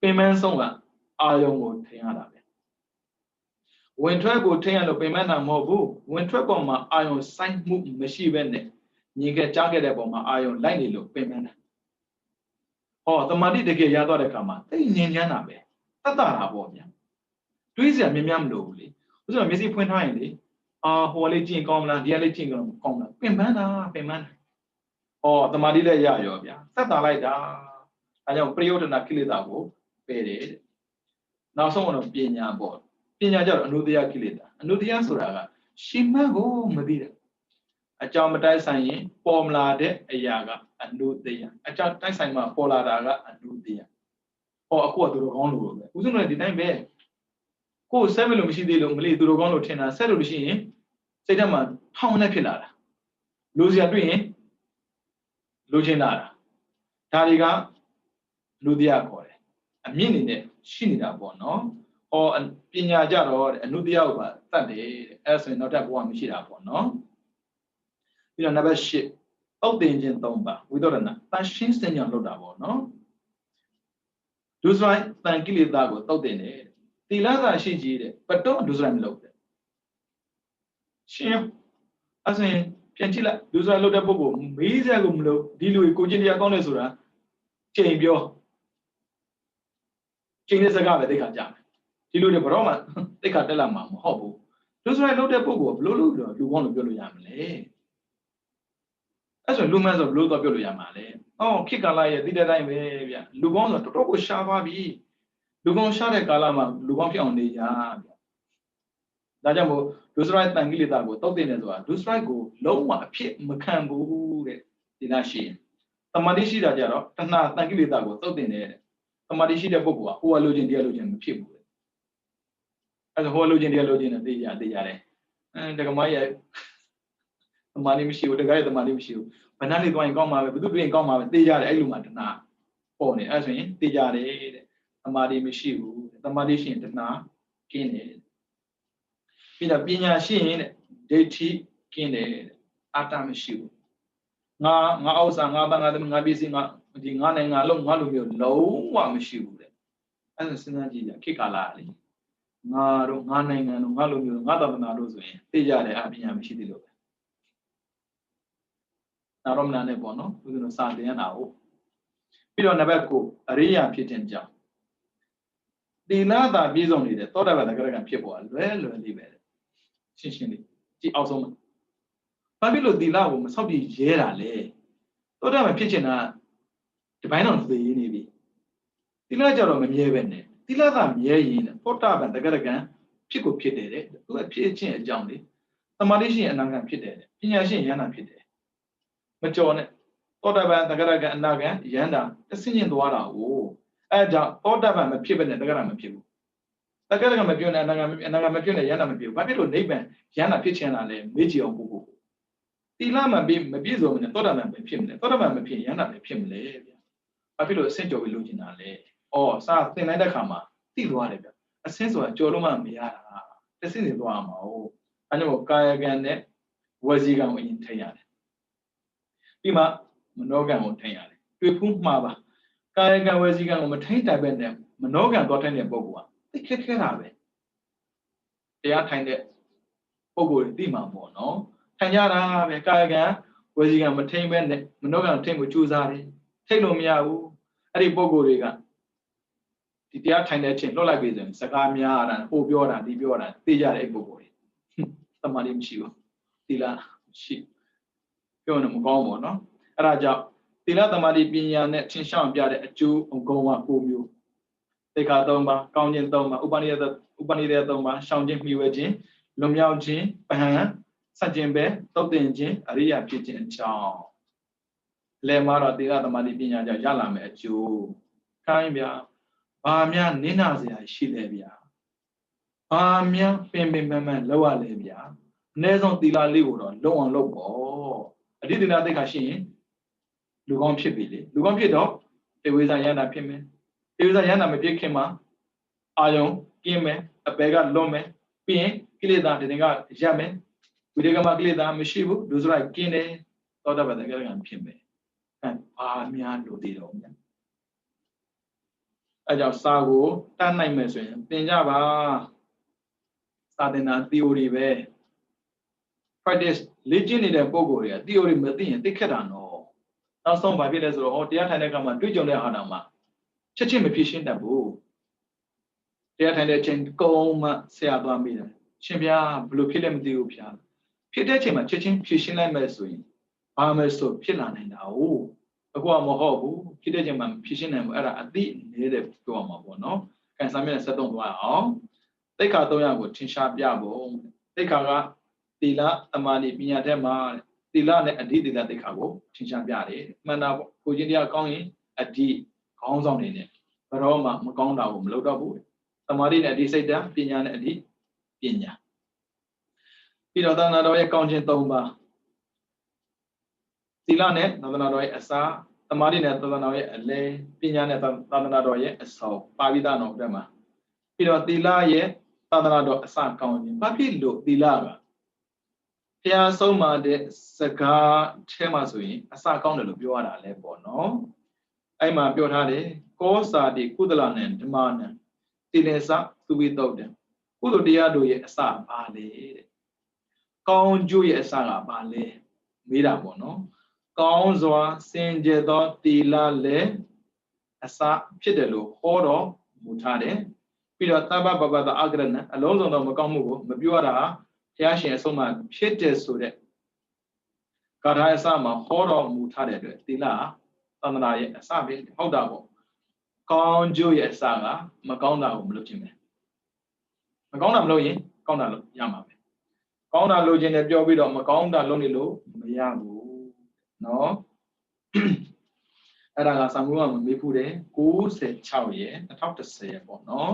ပင်မဆုံးကအာယုံကိုထိန်းရတာပဲဝင်ထွက်ကိုထိန်းရလို့ပင်မတာမဟုတ်ဘူးဝင်ထွက်ပေါ်မှာအာယုံစိုက်မှုမရှိဘဲနဲ့ညီခဲ့ကြားခဲ့တဲ့ပုံမှာအာယုံလိုက်နေလို့ပင်မတာဟောသမာဓိတကယ်ရသွားတဲ့အခါမှာသိငြိမ်းချမ်းတာပဲတတ်တာပေါ့ဗျာတွေးစရာမြင်များမလို့ဘူးလေဥစ္စာမျက်စိဖွင့်ထားရင်လေဟိုလေးကြည့်ကောင်းမလားဒီကလေးကြည့်ကောင်းမလားပင်ပန်းတာဟောသမာဓိလည်းရရောဗျာသက်တာလိုက်တာအဲကြောင့်ပရိယုဒ္ဓနာကိလေသာကိုပယ်တယ်နောက်ဆုံးတော့ပညာပေါ့ပညာကြတော့အနုတ္တယကိလေသာအနုတ္တယဆိုတာကရှင်မကိုမသိတယ်အကြောင်းမတိုက်ဆိုင်ရင်ပေါ်မလာတဲ့အရာကအနုတ္တယအကြောင်းတိုက်ဆိုင်မှပေါ်လာတာကအနုတ္တယဟောအခုကသူတော်ကောင်းလို့ပဲဦးဇင်းတို့ဒီတိုင်းပဲကိုယ်ဆက်မလို့မရှိသေးလို့မလေးသူတော်ကောင်းလို့ထင်တာဆက်လို့ရှိရင်စိတ်ထဲမှာဖောင်းနေဖြစ်လာတာလူစရာတွေ့ရင်လူချင်းလာတာဒါတွေကလူတရားခေါ်တယ်အမြင့်နေနဲ့ရှိနေတာပေါ့နော်ဟောပညာကြတော့အနုတရားကိုတတ်တယ်အဲဆိုရင်နောက်ထပ်ဘဝမရှိတာပေါ့နော်ပြီးတော့နံပါတ်8အောက်တင်ခြင်း3ပါဝိသောရဏတန်ရှင်းစင်ကြောင့်လုပ်တာပေါ့နော်ဒုစရိုက်တန်ကိလေသာကိုတောက်တင်တယ်သီလသာရှိကြည်တဲ့ဘတော့ဒုစရိုက်မလုပ်တဲ့ရှင်းအဲဆိုရင်ပြန်ကြည့်လိုက်ဒုစရိုက်လုပ်တဲ့ပုဂ္ဂိုလ်မေးစရာကိုမလုပ်ဒီလူကိုကျင့်တရားကောင်းတယ်ဆိုတာချိန်ပြောချိန်တဲ့စကားပဲသိခါကြမယ်ဒီလူတွေဘတော့မှသိခါတက်လာမှာမဟုတ်ဘူးဒုစရိုက်လုပ်တဲ့ပုဂ္ဂိုလ်ဘလို့လို့လူကောင်းလို့ပြောလို့ရမလဲ အဲ့ဆိုလူမှန်ဆိုဘလို့တော့ပြောလို့ရမှာလေခေတ်ကာလရဲ့တိတဲ့တိုင်းပဲဗျလူကောင်းဆိုတော်တော်ကိုရှားသွားပြီလူကောင်းရှားတဲ့ကာလမှာလူကောင်းဖြစ်အောင်နေကြဗျဒါကြောင့်မို့ဒုစရိုက်တန်ကိလေသာကိုတောက်တင်တယ်ဆိုတာဒုစရိုက်ကိုလုံးဝအဖြစ်မခံဘူးတဲ့ဒီလားရှိရင်တမာတိရှိတာကြတော့တဏှာတန်ကိလေသာကိုတောက်တင်တယ်တမာတိရှိတဲ့ပုဂ္ဂိုလ်ကဟိုကလိုချင်တရားလိုချင်မဖြစ်ဘူးတဲ့အဲ့ဒါဟိုကလိုချင်တရားလိုချင်တယ်သိရတယ်တက္ကမရဲ့တမာတိမရှိဘူးတက္ကရဲ့တမာတိမရှိဘူးဘဏ္ဍလေးသွားရင်ကောင်းမှာပဲဘုသူပြင်ကောင်းမှာပဲသိကြတယ်အဲ့လိုမှတဏှာပေါ်နေအဲ့ဆိုရင်သိကြတယ်တဲ့တမာတိမရှိဘူးတမာတိရှိရင်တဏှာကင်းတယ်ပြီးတော့ပညာရှိရင်တဲ့ဒိဋ္ဌိကင်းတယ်အာတမရှိဘူးငါဥစ္စာငါဘာငါသမငါပစ္စည်းငါဒီငါနဲ့ငါလုံးငါလိုမျိုးလုံးဝမရှိဘူးတဲ့အဲ့ဒါစဉ်းစားကြည့်ကြခေတ်ကာလလေငါတို့ငါနိုင်ငံတို့ငါလိုမျိုးငါသာသနာတို့ဆိုရင်သိကြတယ်အပညာမရှိသေးလို့ပဲနာရမနာနဲ့ပေါ့နော်သူတို့စာတင်ရတာဟုတ်ပြီးတော့နံပါတ်9အရိယာဖြစ်တဲ့ကြောင့်သီလသာပြည့်စုံနေတဲ့သောတာပန်တဂရကံဖြစ်ပေါ်လွယ်လေးပဲရှင်းလေးကြည့်အောင်ဆုံးဘာဖြစ်လို့သီလကိုမဆောက်တည်ရဲတာလဲသောတာပန်ဖြစ်ချင်တာဒီပိုင်းတော့သိနေပြီသီလကြတော့မမြဲပဲနဲ့သီလသာမြဲရင်သောတာပန်တဂရကံဖြစ်ကိုဖြစ်တယ်တဲ့သူအဖြစ်ချင်းအကြောင်းလေသမာဓိရှိရင်အနာဂံဖြစ်တယ်ပညာရှိရင်ယန္တာဖြစ်တယ်မကြော်နဲ့သောတာပန်တဂရကံအနာဂံယန္တာအစင်းချင်းသွားတာကိုအဲကြောင့်သောတာပန်မဖြစ်ပဲနဲ့တဂရမဖြစ်ဘူးတဂရကမပြောနဲ့အနာဂံမဖြစ်နဲ့ယန္တာမဖြစ်ဘူးဘာဖြစ်လို့နိဗ္ဗာန်ယန္တာဖြစ်ချင်တာလဲမေ့ကြည့်အောင်ပို့သီလမပြည့်စုံနဲ့သောတာပန်ပဲဖြစ်မလဲသောတာပန်မဖြစ်ယန္တာပဲဖြစ်မလဲဗျဘာဖြစ်လို့အဆင့်ကျော်ပြီးလုပ်ချင်တာလဲစာသင်လိုက်တဲ့ခါမှာသိသွားတယ်ဗျအဆင့်ဆိုတာကျော်လို့မှမရတာတစ်ဆင့်စီသွားမှာဟုတ်အဲကြောင့်ကာယကံနဲ့ဝစီကံကိုအရင်ထိရတယ်ပြီးမှမနောကံကိုထိရတယ်တွေ့ဖူးမှာပါကာယကံဝစီကံကိုမထိတိုင်ပဲနဲ့မနောကံသွားထိုင်တဲ့ပုဂ္ဂိုလ်ကသိခက်တာပဲတရားထိုင်တဲ့ပုဂ္ဂိုလ်တွေသိမှာပေါ့နော်ထိုင်ကြတာပဲကာယကံဝစီကံမထိပဲနဲ့မနောကံထိဖို့ကြိုးစားတယ်ထိလို့မရဘူးအဲ့ဒီပုဂ္ဂိုလ်တွေကဒီတရားထိုင်တဲ့အချိန်လွတ်လိုက်ပြီဆိုရင်စကားများတာဟိုပြောတာဒီပြောတာသိကြတဲ့ပုဂ္ဂိုလ်တွေသမာဓိမရှိဘူးသီလရှိပြောနေမကောင်းဘူးနော်အဲ့ဒါကြောင့်သီလသမာဓိပညာနဲ့ထင်ရှားပြတဲ့အကျိုးအကုန်က9မျိုးသိက္ခာ3ပါးကောင်းခြင်း3ပါးဥပနိဒေ3ပါးရှောင်ခြင်းမြှဝဲခြင်းလွန်မြောက်ခြင်းပဟံဆက်ခြင်းပဲသုတ်တင်ခြင်းအရိယာဖြစ်ခြင်းအကြောင်းလဲမှာတော့သီလသမာဓိပညာကြောင့်ရလာမယ်အကျိုးခိုင်းဗျာဘာများနင်းနာစရာရှိလဲဗျာဘာများပင်ပန်းလောက်ရလဲဗျာအနည်းဆုံးသီလလေးကိုတော့လုံအောင်လုပ်ပေါ့အဋ္ဌိသီလသိက္ခာရှိရင်လူကောင်းဖြစ်ပြီလေလူကောင်းဖြစ်တော့တေဝိဇာယန္တာဖြစ်မယ်တေဝိဇာယန္တာမဖြစ်ခင်မှာအာယုံကင်းမယ်အပေကလွတ်မယ်ပြီးရင်ကိလေသာတွေကရပ်မယ်ဝိတေကမကိလေသာမရှိဘူးဒုစရိုက်ကင်းတယ်သောတာပန်တဂရကံဖြစ်မယ်ဘာများလို့သေးတော့များအဲကြောင့်စာကိုတတ်နိုင်မယ်ဆိုရင်သင်ကြပါစာသင်တာ theory ပဲ practice လေ့ကျင့်နေတဲ့ပုံကိုယ်တွေက theory မသိရင်သိခက်တာနော်နောက်ဆုံးဘာဖြစ်လဲဆိုတော့တရားထိုင်တဲ့အခါမှာတွေ့ကြုံတဲ့ဟာတောင်မှချက်ချင်းမဖြစ်ရှင်းတတ်ဘူးတရားထိုင်တဲ့အချိန်ကုန်းမှဆရာသွားမိတယ်ရှင်ဗျာဘယ်လိုဖြစ်လဲမသိဘူးဗျာဖြစ်တဲ့အချိန်မှာချက်ချင်းဖြစ်ရှင်းလိုက်မယ်ဆိုရင်ဘာမှမဆိုဖြစ်လာနိုင်တာဟုတ်အခုကမဟုတ်ဘူးဖြစ်တဲ့ချိန်မှာဖြစ်ရှင်းနိုင်ဘူးအဲ့ဒါအသိနေတဲ့ပြောရမှာပေါ့နော်ကန်ဆာမြင့်73သွားအောင်သိက္ခာ300ကိုထင်ရှားပြဖို့သိက္ခာကသီလသမာဓိပညာထဲမှာသီလနဲ့အဓိသီလသိက္ခာကိုထင်ရှားပြတယ်မှန်တာပေါ့ကိုချင်းတရားကောင်းရင်အဓိခေါင်းဆောင်နေတယ်ဘယ်တော့မှမကောင်းတာကိုမလုပ်တော့ဘူးသမာဓိနဲ့အဓိစိတ်ဓာတ်ပညာနဲ့အဓိပညာပြီးတော့သာသနာတော်ရဲ့ကောင်းခြင်း3ပါးသီလနဲ့သာသနာတော်ရဲ့အစာသမာဓိနဲ့သာသနာတော်ရဲ့အလဲပညာနဲ့သာသနာတော်ရဲ့အစောပါဠိတော်ဘက်မှာပြီးတော့သီလရဲ့သာသနာတော်အစကောင်းခြင်းဘာဖြစ်လို့သီလကဘုရားဆုံးမတဲ့စကားထဲမှာဆိုရင်အစကောင်းတယ်လို့ပြောရတာလဲပေါ့နော်အဲ့မှာပြောထားတယ်ကောစာတိကုသလနံဓမ္မနံသီလစသူဝိတုတ်တယ်ကုသိုလ်တရားတို့ရဲ့အစဘာလဲတဲ့ကောင်းကျိုးရဲ့အစကဘာလဲမေးတာပေါ့နော်ကောင်းစွာစင်ကြယ်သောသီလလည်းအစဖြစ်တယ်လို့ဟောတော်မူထားတယ်ပြီးတော့သဗ္ဗပပတအဂရဏအလုံးစုံသောမကောင်းမှုကိုမပြောရတာဘုရားရှင်အဆုံးအမဖြစ်တယ်ဆိုတဲ့ ကာထာအစမှာဟောတော်မူထားတဲ့အတွက်သီလသန္တနာရဲ့အစပဲဟုတ်တာပေါ့ကောင်းကျိုးရဲ့အစကမကောင်းတာကိုမလုပ်ခြင်းပဲမကောင်းတာမလုပ်ရင်ကောင်းတာလုပ်ရမှာပဲကောင်းတာလုပ်ခြင်းနဲ့ပြောပြီးတော့မကောင်းတာလုပ်နေလို့မရဘူးနော်အဲ့ဒါကစာမှုကမေးဖူးတယ်96ရဲ့2010ရဲ့ပေါ့နော်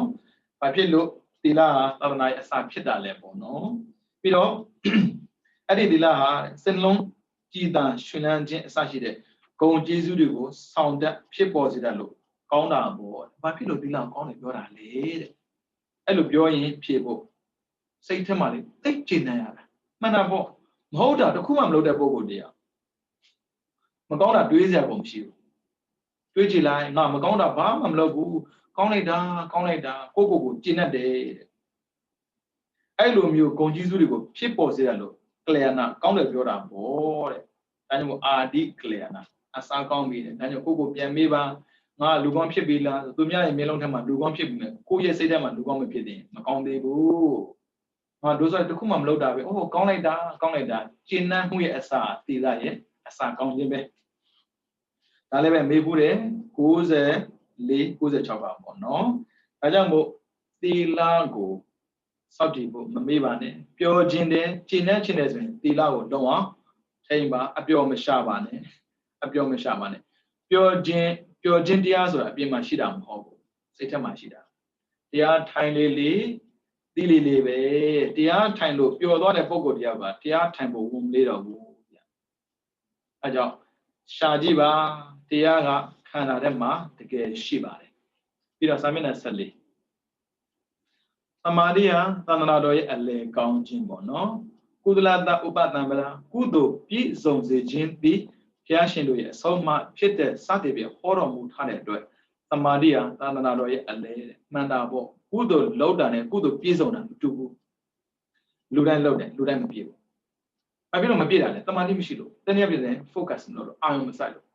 ဘာဖြစ်လို့သီလဟာသန္တနာရဲ့အစဖြစ်တာလဲပေါ့နော်ပြီးတော့အဲ့ဒီသီလဟာစင်လုံးကြည်သာရှင်လန်းခြင်းအစရှိတဲ့ဂုဏ်ကျေးဇူးတွေကိုဆောင်တတ်ဖြစ်ပေါ်စေတတ်လို့ကောင်းတာပေါ့ဘာဖြစ်လို့သီလကောင်းတယ်ပြောတာလဲတဲ့အဲ့လိုပြောရင်ဖြေဖို့စိတ်ထဲမှာလေသိကျင်နေရတာမှန်တာပေါ့မဟုတ်တာတခုမှမလုပ်တဲ့ပုဂ္ဂိုလ်တရားမကောင်းတာတွေးစရာပုံမရှိဘူးတွေးကြည့်လိုက်ငါမကောင်းတာဘာမှမလုပ်ဘူးကောင်းလိုက်တာကိုကျင့်တတ်တယ်တဲ့အဲ့လိုမျိုးဂုဏ်ကျေးဇူးတွေကိုဖြစ်ပေါ်စေရလို့ကလျာဏကောင်းတယ်ပြောတာပေါ့တဲ့ဒါကြောင့်အာဒီကလျာဏအစားကောင်းပြီတဲ့ဒါကြောင့်ကိုပြန်မေးပါငါလူကောင်းဖြစ်ပြီလားသူများရဲ့မျက်လုံးထဲမှာလူကောင်းဖြစ်ပြီမဲ့ကိုယ့်ရဲ့စိတ်ထဲမှာလူကောင်းမဖြစ်သေးမကောင်းသေးဘူးငါတို့ဆိုတခုမှမလုပ်တာပဲကောင်းလိုက်တာကျင့်နှံ့မှုရဲ့အစာသီလရဲ့အစာကောင်းခြင်းပဲဒါလည်းပဲမေးဘူးတယ်94 96ပါပေါ့နော်ဒါကြောင့်မို့သီလကိုစောင့်တည်ဖို့မမေ့ပါနဲ့ပြောခြင်းတဲ့ကျင့်နှံ့ခြင်းတဲ့ဆိုရင်သီလကိုလုံးအောင်ထိန်ပါအပျော်မရှာပါနဲ့ပြောခြင်းတရားဆိုတာအပြင်မှာရှိတာမဟုတ်ဘူးစိတ်ထဲမှာရှိတာတရားထိုင်လေးသီလလေးပဲတရားထိုင်လို့ပျော်သွားတဲ့ပုံကိုယ်တရားပါတရားထိုင်ဖို့ဝန်မလေးတော့ဘူးအဲကြောင့်ရှာကြည့်ပါတရားကခန္ဓာထဲမှာတကယ်ရှိပါတယ်ပြီးတော့စာမျက်နှာ14သမာဓိဟာသန္တနာတော်ရဲ့အလေကောင်းခြင်းပေါ့နော်ကုသလတဥပတံပလာကုသိုလ်ပြည့်စုံစေခြင်းသည်ဘုရားရှင်တို့ရဲ့အဆုံးအမဖြစ်တဲ့စသည်ဖြင့်ဟောတော်မူထားတဲ့အတွက်သမာဓိဟာသန္တနာတော်ရဲ့အလေမှန်တာပေါ့ကုသိုလ်လောက်တာနဲ့ကုသိုလ်ပြည့်စုံတာမတူဘူးလူတိုင်းလောက်တယ်လူတိုင်းမပြည့်ဘူးဘာဖြစ်လို့မပြည့်တာလဲသမာဓိမရှိလို့တနည်းပြည့်တယ် focus မလုပ်လို့အာယုံမစိုက်လို့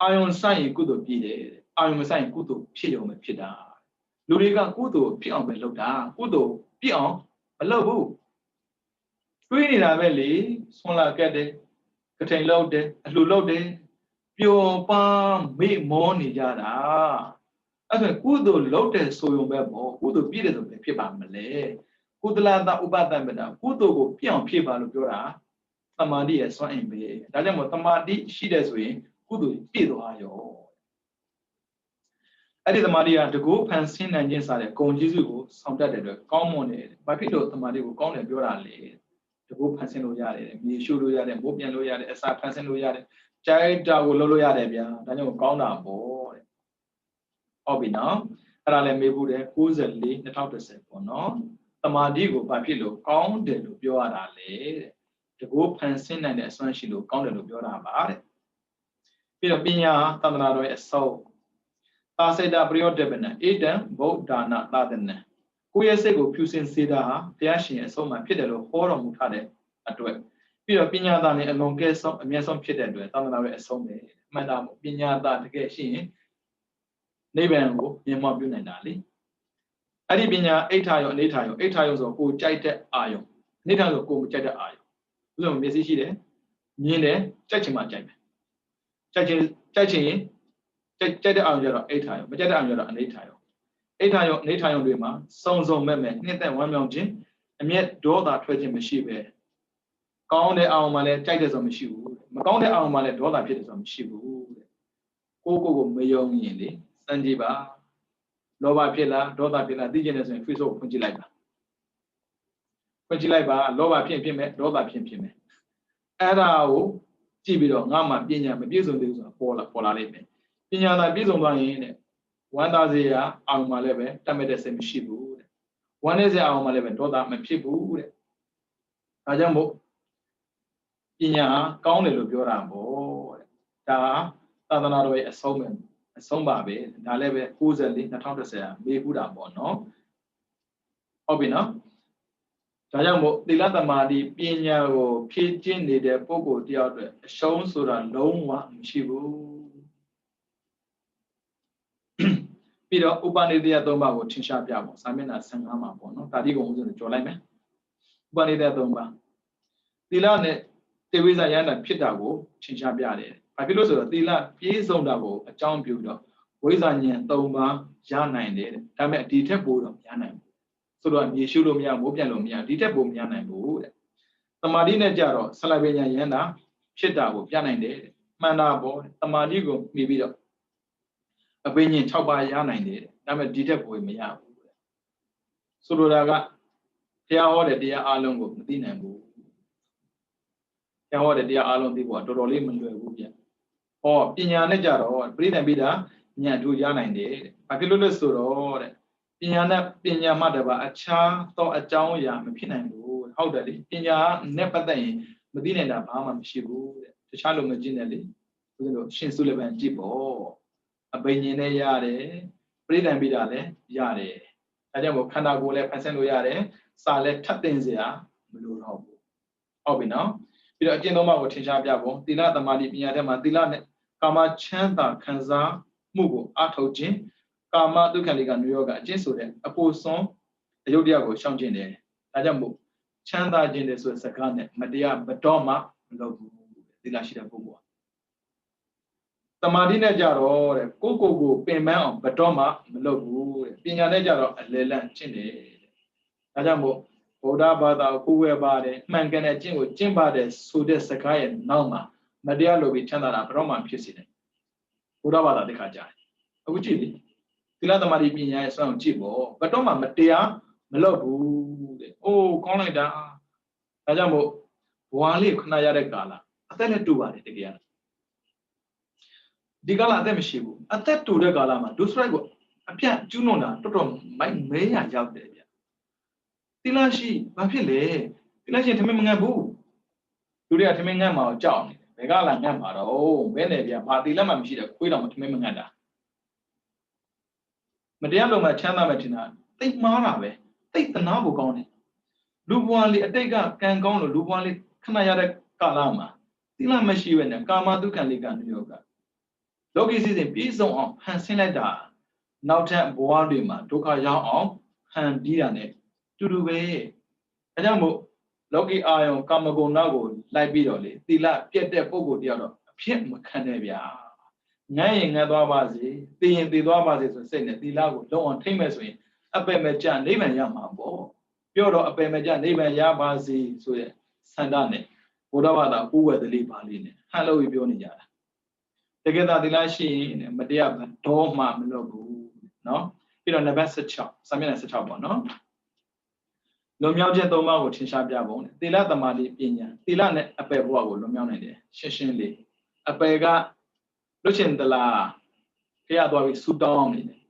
အာယုံစိုက်ရင်ကုသိုလ်ပြည့်တယ်အာယုံမစိုက်ရင်ကုသိုလ်ဖြစ်ရုံပဲဖြစ်တာလူတွေကကုသိုလ်ဖြစ်အောင်ပဲလုပ်တာကုသိုလ်ပြည့်အောင်မလုပ်ဘူးတွေးနေတာပဲလေဆွန်လာကက်တယ်ကထိန်လောက်တယ်အလှလုပ်တယ်ပျော်ပါမေ့မောနေကြတာအဲ့ဒါကုသိုလ်လုပ်တယ်ဆိုရုံပဲပေါ့ကုသိုလ်ပြည့်တယ်ဆိုပဲဖြစ်ပါမလဲကုသလတဥပတံပဒကုသိုလ်ကိုပြည့်အောင်ဖြည့်ပါလို့ပြောတာသမာဓိရဲ့စွမ်းအင်ပဲဒါကြောင့်မို့သမာဓိရှိတယ်ဆိုရင်ကုသိုလ်ပြည့်သွားရောအဲ့ဒီသမာဓိကတကူဖန်ဆင်းနိုင်ခြင်းစားတဲ့ဂုဏ်ကျေးဇူးကိုဆောင်တတ်တဲ့အတွက်ကောင်းမွန်တယ်ဘာဖြစ်လို့သမာဓိကိုကောင်းတယ်ပြောတာလဲတကူဖန်ဆင်းလို့ရတယ်မြေရှုလို့ရတယ်မိုးပြန်လို့ရတယ်အစာဖန်ဆင်းလို့ရတယ်ကြိုက်တာကိုလုပ်လို့ရတယ်ဗျာဒါကြောင့်ကောင်းတာပေါ့တဲ့ဟုတ်ပြီနော်အဲ့ဒါလည်းမေးဖို့တယ်94 2010ပေါ့နော်သမာဓိကိုဘာဖြစ်လို့ကောင်းတယ်လို့ပြောရတာလဲတဲ့တကူဖန်ဆင်းနိုင်တဲ့အစွမ်းရှိလို့ကောင်းတယ်လို့ပြောတာပါတဲ့ပြီးတော့ပညာသန္တနာတော်ရဲ့အစောသာစေတပရိယောတပနဧတံဗုဒ္ဓနာသာသနံကိုယ့်ရဲ့စိတ်ကိုဖြူစင်စေတာဟာတရားရှင်ရဲ့အဆုံးအမဖြစ်တယ်လို့ဟောတော်မူထားတဲ့အတွက်ပြီးတော့ပညာသားနဲ့အလွန်ကဲဆုံးအမြတ်ဆုံးဖြစ်တဲ့အတွက်သန္တနာရဲ့အဆုံးပဲမှန်တာမို့ပညာသားတကယ်ရှိရင်နိဗ္ဗာန်ကိုမြင်မောပြုနိုင်တာလေအဲ့ဒီပညာအိဋ္ဌာယောအနေဋ္ဌာယောအိဋ္ဌာယောဆိုကိုကြိုက်တဲ့အာယုံအနေဋ္ဌာဆိုကိုမကြိုက်တဲ့အာယုံဥစ္စာမျက်စိရှိတယ်မြင်တယ်ကြိုက်ချင်မှကြိုက်မယ်ကြိုက်ချင်ကြိုက်တဲ့အာယုံကျတော့အိဋ္ဌာယောမကြိုက်တဲ့အာယုံကျတော့အနေဋ္ဌာယောအိဋ္ဌာယောအနေဋ္ဌာယောတွေမှာစုံစုံမဲ့နှစ်သက်ဝမ်းမြောက်ခြင်းအမျက်ဒေါသထွက်ခြင်းမရှိပဲကောင်းတဲ့အာယုံမှာလည်းကြိုက်တယ်ဆိုမရှိဘူးမကောင်းတဲ့အာယုံမှာလည်းဒေါသဖြစ်တယ်ဆိုမရှိဘူးတဲ့ကိုမယုံရင်လေစမ်းကြည့်ပါလောဘဖြစ်လားဒေါသဖြစ်လားသိကျင်တယ်ဆိုရင် Facebook ဖွင့်ကြည့်လိုက်ပါလောဘဖြစ်မယ်ဒေါသဖြစ်မယ်အဲ့ဒါကိုကြည့်ပြီးတော့ငါမှပညာမပြည့်စုံသေးဘူးဆိုတာပေါ်လာလိမ့်မယ်ပညာသာပြည့်စုံသွားရင်တဲ့ဝမ်းသာစေရာအာရုံမှာလည်းပဲတတ်မဲ့တဲ့စိတ်မရှိဘူးတဲ့ဝမ်းနည်းစေအာရုံမှာလည်းပဲဒေါသမဖြစ်ဘူးတဲ့ဒါကြောင့်မို့ပညာကောင်းတယ်လို့ပြောတာပေါ့တဲ့ဒါသာသနာတော်ရဲ့အဆုံးပါပဲဒါလည်းပဲ94 2010မေးခုတာပေါ့နော်ဟုတ်ပြီနော်ဒါကြောင့်မို့သီလသမာဓိပညာကိုဖြည့်ကျင့်နေတဲ့ပုဂ္ဂိုလ်တယောက်အတွက်အရှုံးဆိုတာလုံးဝမရှိဘူးပြီးတော့ဥပနိဒေယ3ပါးကိုထင်ရှားပြပေါ့စာမျက်နှာ15မှာပေါ့နော်ဒါတိကုံဥစဉ်ကြော်လိုက်မယ်ဥပနိဒေယ3ပါးသီလနဲ့ တေဝိဇာယန္တာဖြစ်တာကိုထင်ရှားပြတယ်။ဘာဖြစ်လို့ဆိုတော့သီလပြည့်စုံတာကိုအကြောင်းပြုတော့ဝိဇာဉာဏ်၃ပါးရနိုင်တယ်တဲ့။ဒါပေမဲ့ဒီထက်ပိုတော့မရနိုင်ဘူး။ဆိုတော့မြေရှုလို့မရမိုးပြန်လို့မရဒီထက်ပိုမရနိုင်ဘူးတဲ့။သမာဓိနဲ့ကြတော့ဆလပညာယန္တာဖြစ်တာကိုပြနိုင်တယ်တဲ့။မှန်တာပေါ့သမာဓိကိုမြည်ပြီးတော့အပင်ဉာဏ်၆ပါးရနိုင်တယ်တဲ့။ဒါပေမဲ့ဒီထက်ပိုမရဘူးတဲ့။ဆိုလိုတာကတရားဟောတဲ့တရားအလုံးကိုမသိနိုင်ဘူး။တရားဟောတဲ့တရားအလုံးသိဖို့ကတော်တော်လေးမလွယ်ဘူးဗျ။ဟောပညာနဲ့ကြတော့ပြိဋ္ဌာန်ပိတာဉာဏ်ထူရနိုင်တယ်တဲ့။ဘာဖြစ်လို့လဲဆိုတော့တဲ့ပညာနဲ့ပညာမှတပါအခြားသောအကြောင်းအရာမဖြစ်နိုင်ဘူး။ဟုတ်တယ်လေပညာနဲ့ပတ်သက်ရင်မသိနိုင်တာဘာမှမရှိဘူးတဲ့။တခြားလိုမကြည့်နဲ့လေ။ဆိုလို့ရှင်စုလပန်ကြည့်ပေါ့။အပင်ဉာဏ်နဲ့ရတယ်။ပြိဋ္ဌာန်ပိတာလည်းရတယ်။ဒါကြောင့်မို့ခန္ဓာကိုယ်လည်းဖန်ဆင်းလို့ရတယ်။စာလည်းထပ်တင်စရာမလိုတော့ဘူး။ဟုတ်ပြီနော်။ပြီးတော့အကျင့်သုံးပါးကိုထင်ရှားပြဖို့သီလသမာဓိပညာထဲမှာသီလနဲ့ကာမချမ်းသာခံစားမှုကိုအထောက်ခြင်းကာမဒုက္ခလေးကနုယောဂအကျင့်ဆိုတဲ့အဖို့စွန်အယုဒ္ဓယကိုရှောင်ကျင်တယ်။ဒါကြောင့်မို့ချမ်းသာခြင်းတဲ့ဆိုတဲ့စကားနဲ့မတရားမတော်မှမလုပ်ဘူးသီလရှိတဲ့ပုဂ္ဂိုလ်။သမာဓိနဲ့ကြတော့တဲ့ကိုပင်ပန်းအောင်မတော်မှမလုပ်ဘူးတဲ့။ပညာနဲ့ကြတော့အလယ်လန့်ကျင့်တယ်တဲ့။ဒါကြောင့်မို့ဗုဒ္ဓဘာသာကိုဝယ်ပါတယ်မှန်ကန်တဲ့ကျင့်ကိုကျင့်ပါတယ်ဆိုတဲ့စကားရဲ့နောက်မှာမတရားလုပ်ပြီးချမ်းသာတာဘယ်တော့မှဖြစ်စေတယ်ဘုရားဘာသာတိခါကြတယ်အခုကြည့်လေသီလသမာဓိပညာရဲ့စွမ်းအောင်ကြည့်ပေါ့ဘယ်တော့မှမတရားမလုပ်ဘူးတဲ့အိုးကောင်းလိုက်တာဒါကြောင့်မို့ဘဝလေးခဏရတဲ့ကာလအသက်နဲ့တူပါတယ်တကယ်ဒီကာလအသက်မရှိဘူးအသက်တူတဲ့ကာလမှာဒုစရိုက်ကိုအပြတ်ကျူးလွန်တာတော်တော်မိုက်မဲရရောက်တယ်ဗျသီလရှိဘာဖြစ်လဲသီလရှင်ထမင်းမငတ်ဘူးလူတွေကထမင်းငတ်မှာကြောက်နေတယ်ဘယ်ကလာငတ်မှာတော့ဘယ်နဲ့ဗျဘာသီလမှမရှိတဲ့ခွေးတော်မှထမင်းမငတ်တာမတရားလုံးမှချမ်းသာမှထင်တာတိတ်မားတာပဲတိတ်တနာဖို့ကောင်းတယ်လူဘွားလေးအတိတ်ကကံကောင်းလို့လူဘွားလေးခဏရတဲ့ကာလမှာသီလမရှိဘဲနဲ့ကာမတုခံလေးကနုယောဂလောကီစီစဉ်ပြည့်စုံအောင်ဖန်ဆင်းလိုက်တာနောက်ထပ်ဘဝတွေမှာဒုက္ခရောက်အောင်ဖန်ပြီးတာ ਨੇ တူတူပဲအဲကြောင့်မို့လောကီအာယုံကာမဂုဏ်နောက်ကိုလိုက်ပြီးတော့လေသီလပြတ်တဲ့ပုဂ္ဂိုလ်တယောက်တော့အဖြစ်မခံနဲ့ဗျာငတ်ရင်ငတ်သွားပါစေသိရင်သိသွားပါစေဆိုစိတ်နဲ့သီလကိုလုံးအောင်ထိမ့်မဲ့ဆိုရင်အပယ်မကျနိဗ္ဗာန်ရမှာပေါ့ပြောတော့အပယ်မကျနိဗ္ဗာန်ရပါစေဆိုတဲ့ဆန္ဒနဲ့ဘုရားဘာသာဥဝေသလေးပါလေးနဲ့ဟန်လို့ပြောနေကြတာတကယ်သာသီလရှိရင်မတရားတော့မှမလုပ်ဘူးเนาะပြီးတော့နံပါတ်16စာမျက်နှာ16ပေါ့เนาะလွန်မြောက်ခြင်း၃ပါးကိုထင်ရှားပြပုံသီလသမာဓိပညာသီလနဲ့အပယ်ဘဝကိုလွန်မြောက်နိုင်တယ်ရှင်းရှင်းလေးအပယ်ကလွတ်ချင်သလားဖျက်သွားပြီးဆူတောင်းနေတယ်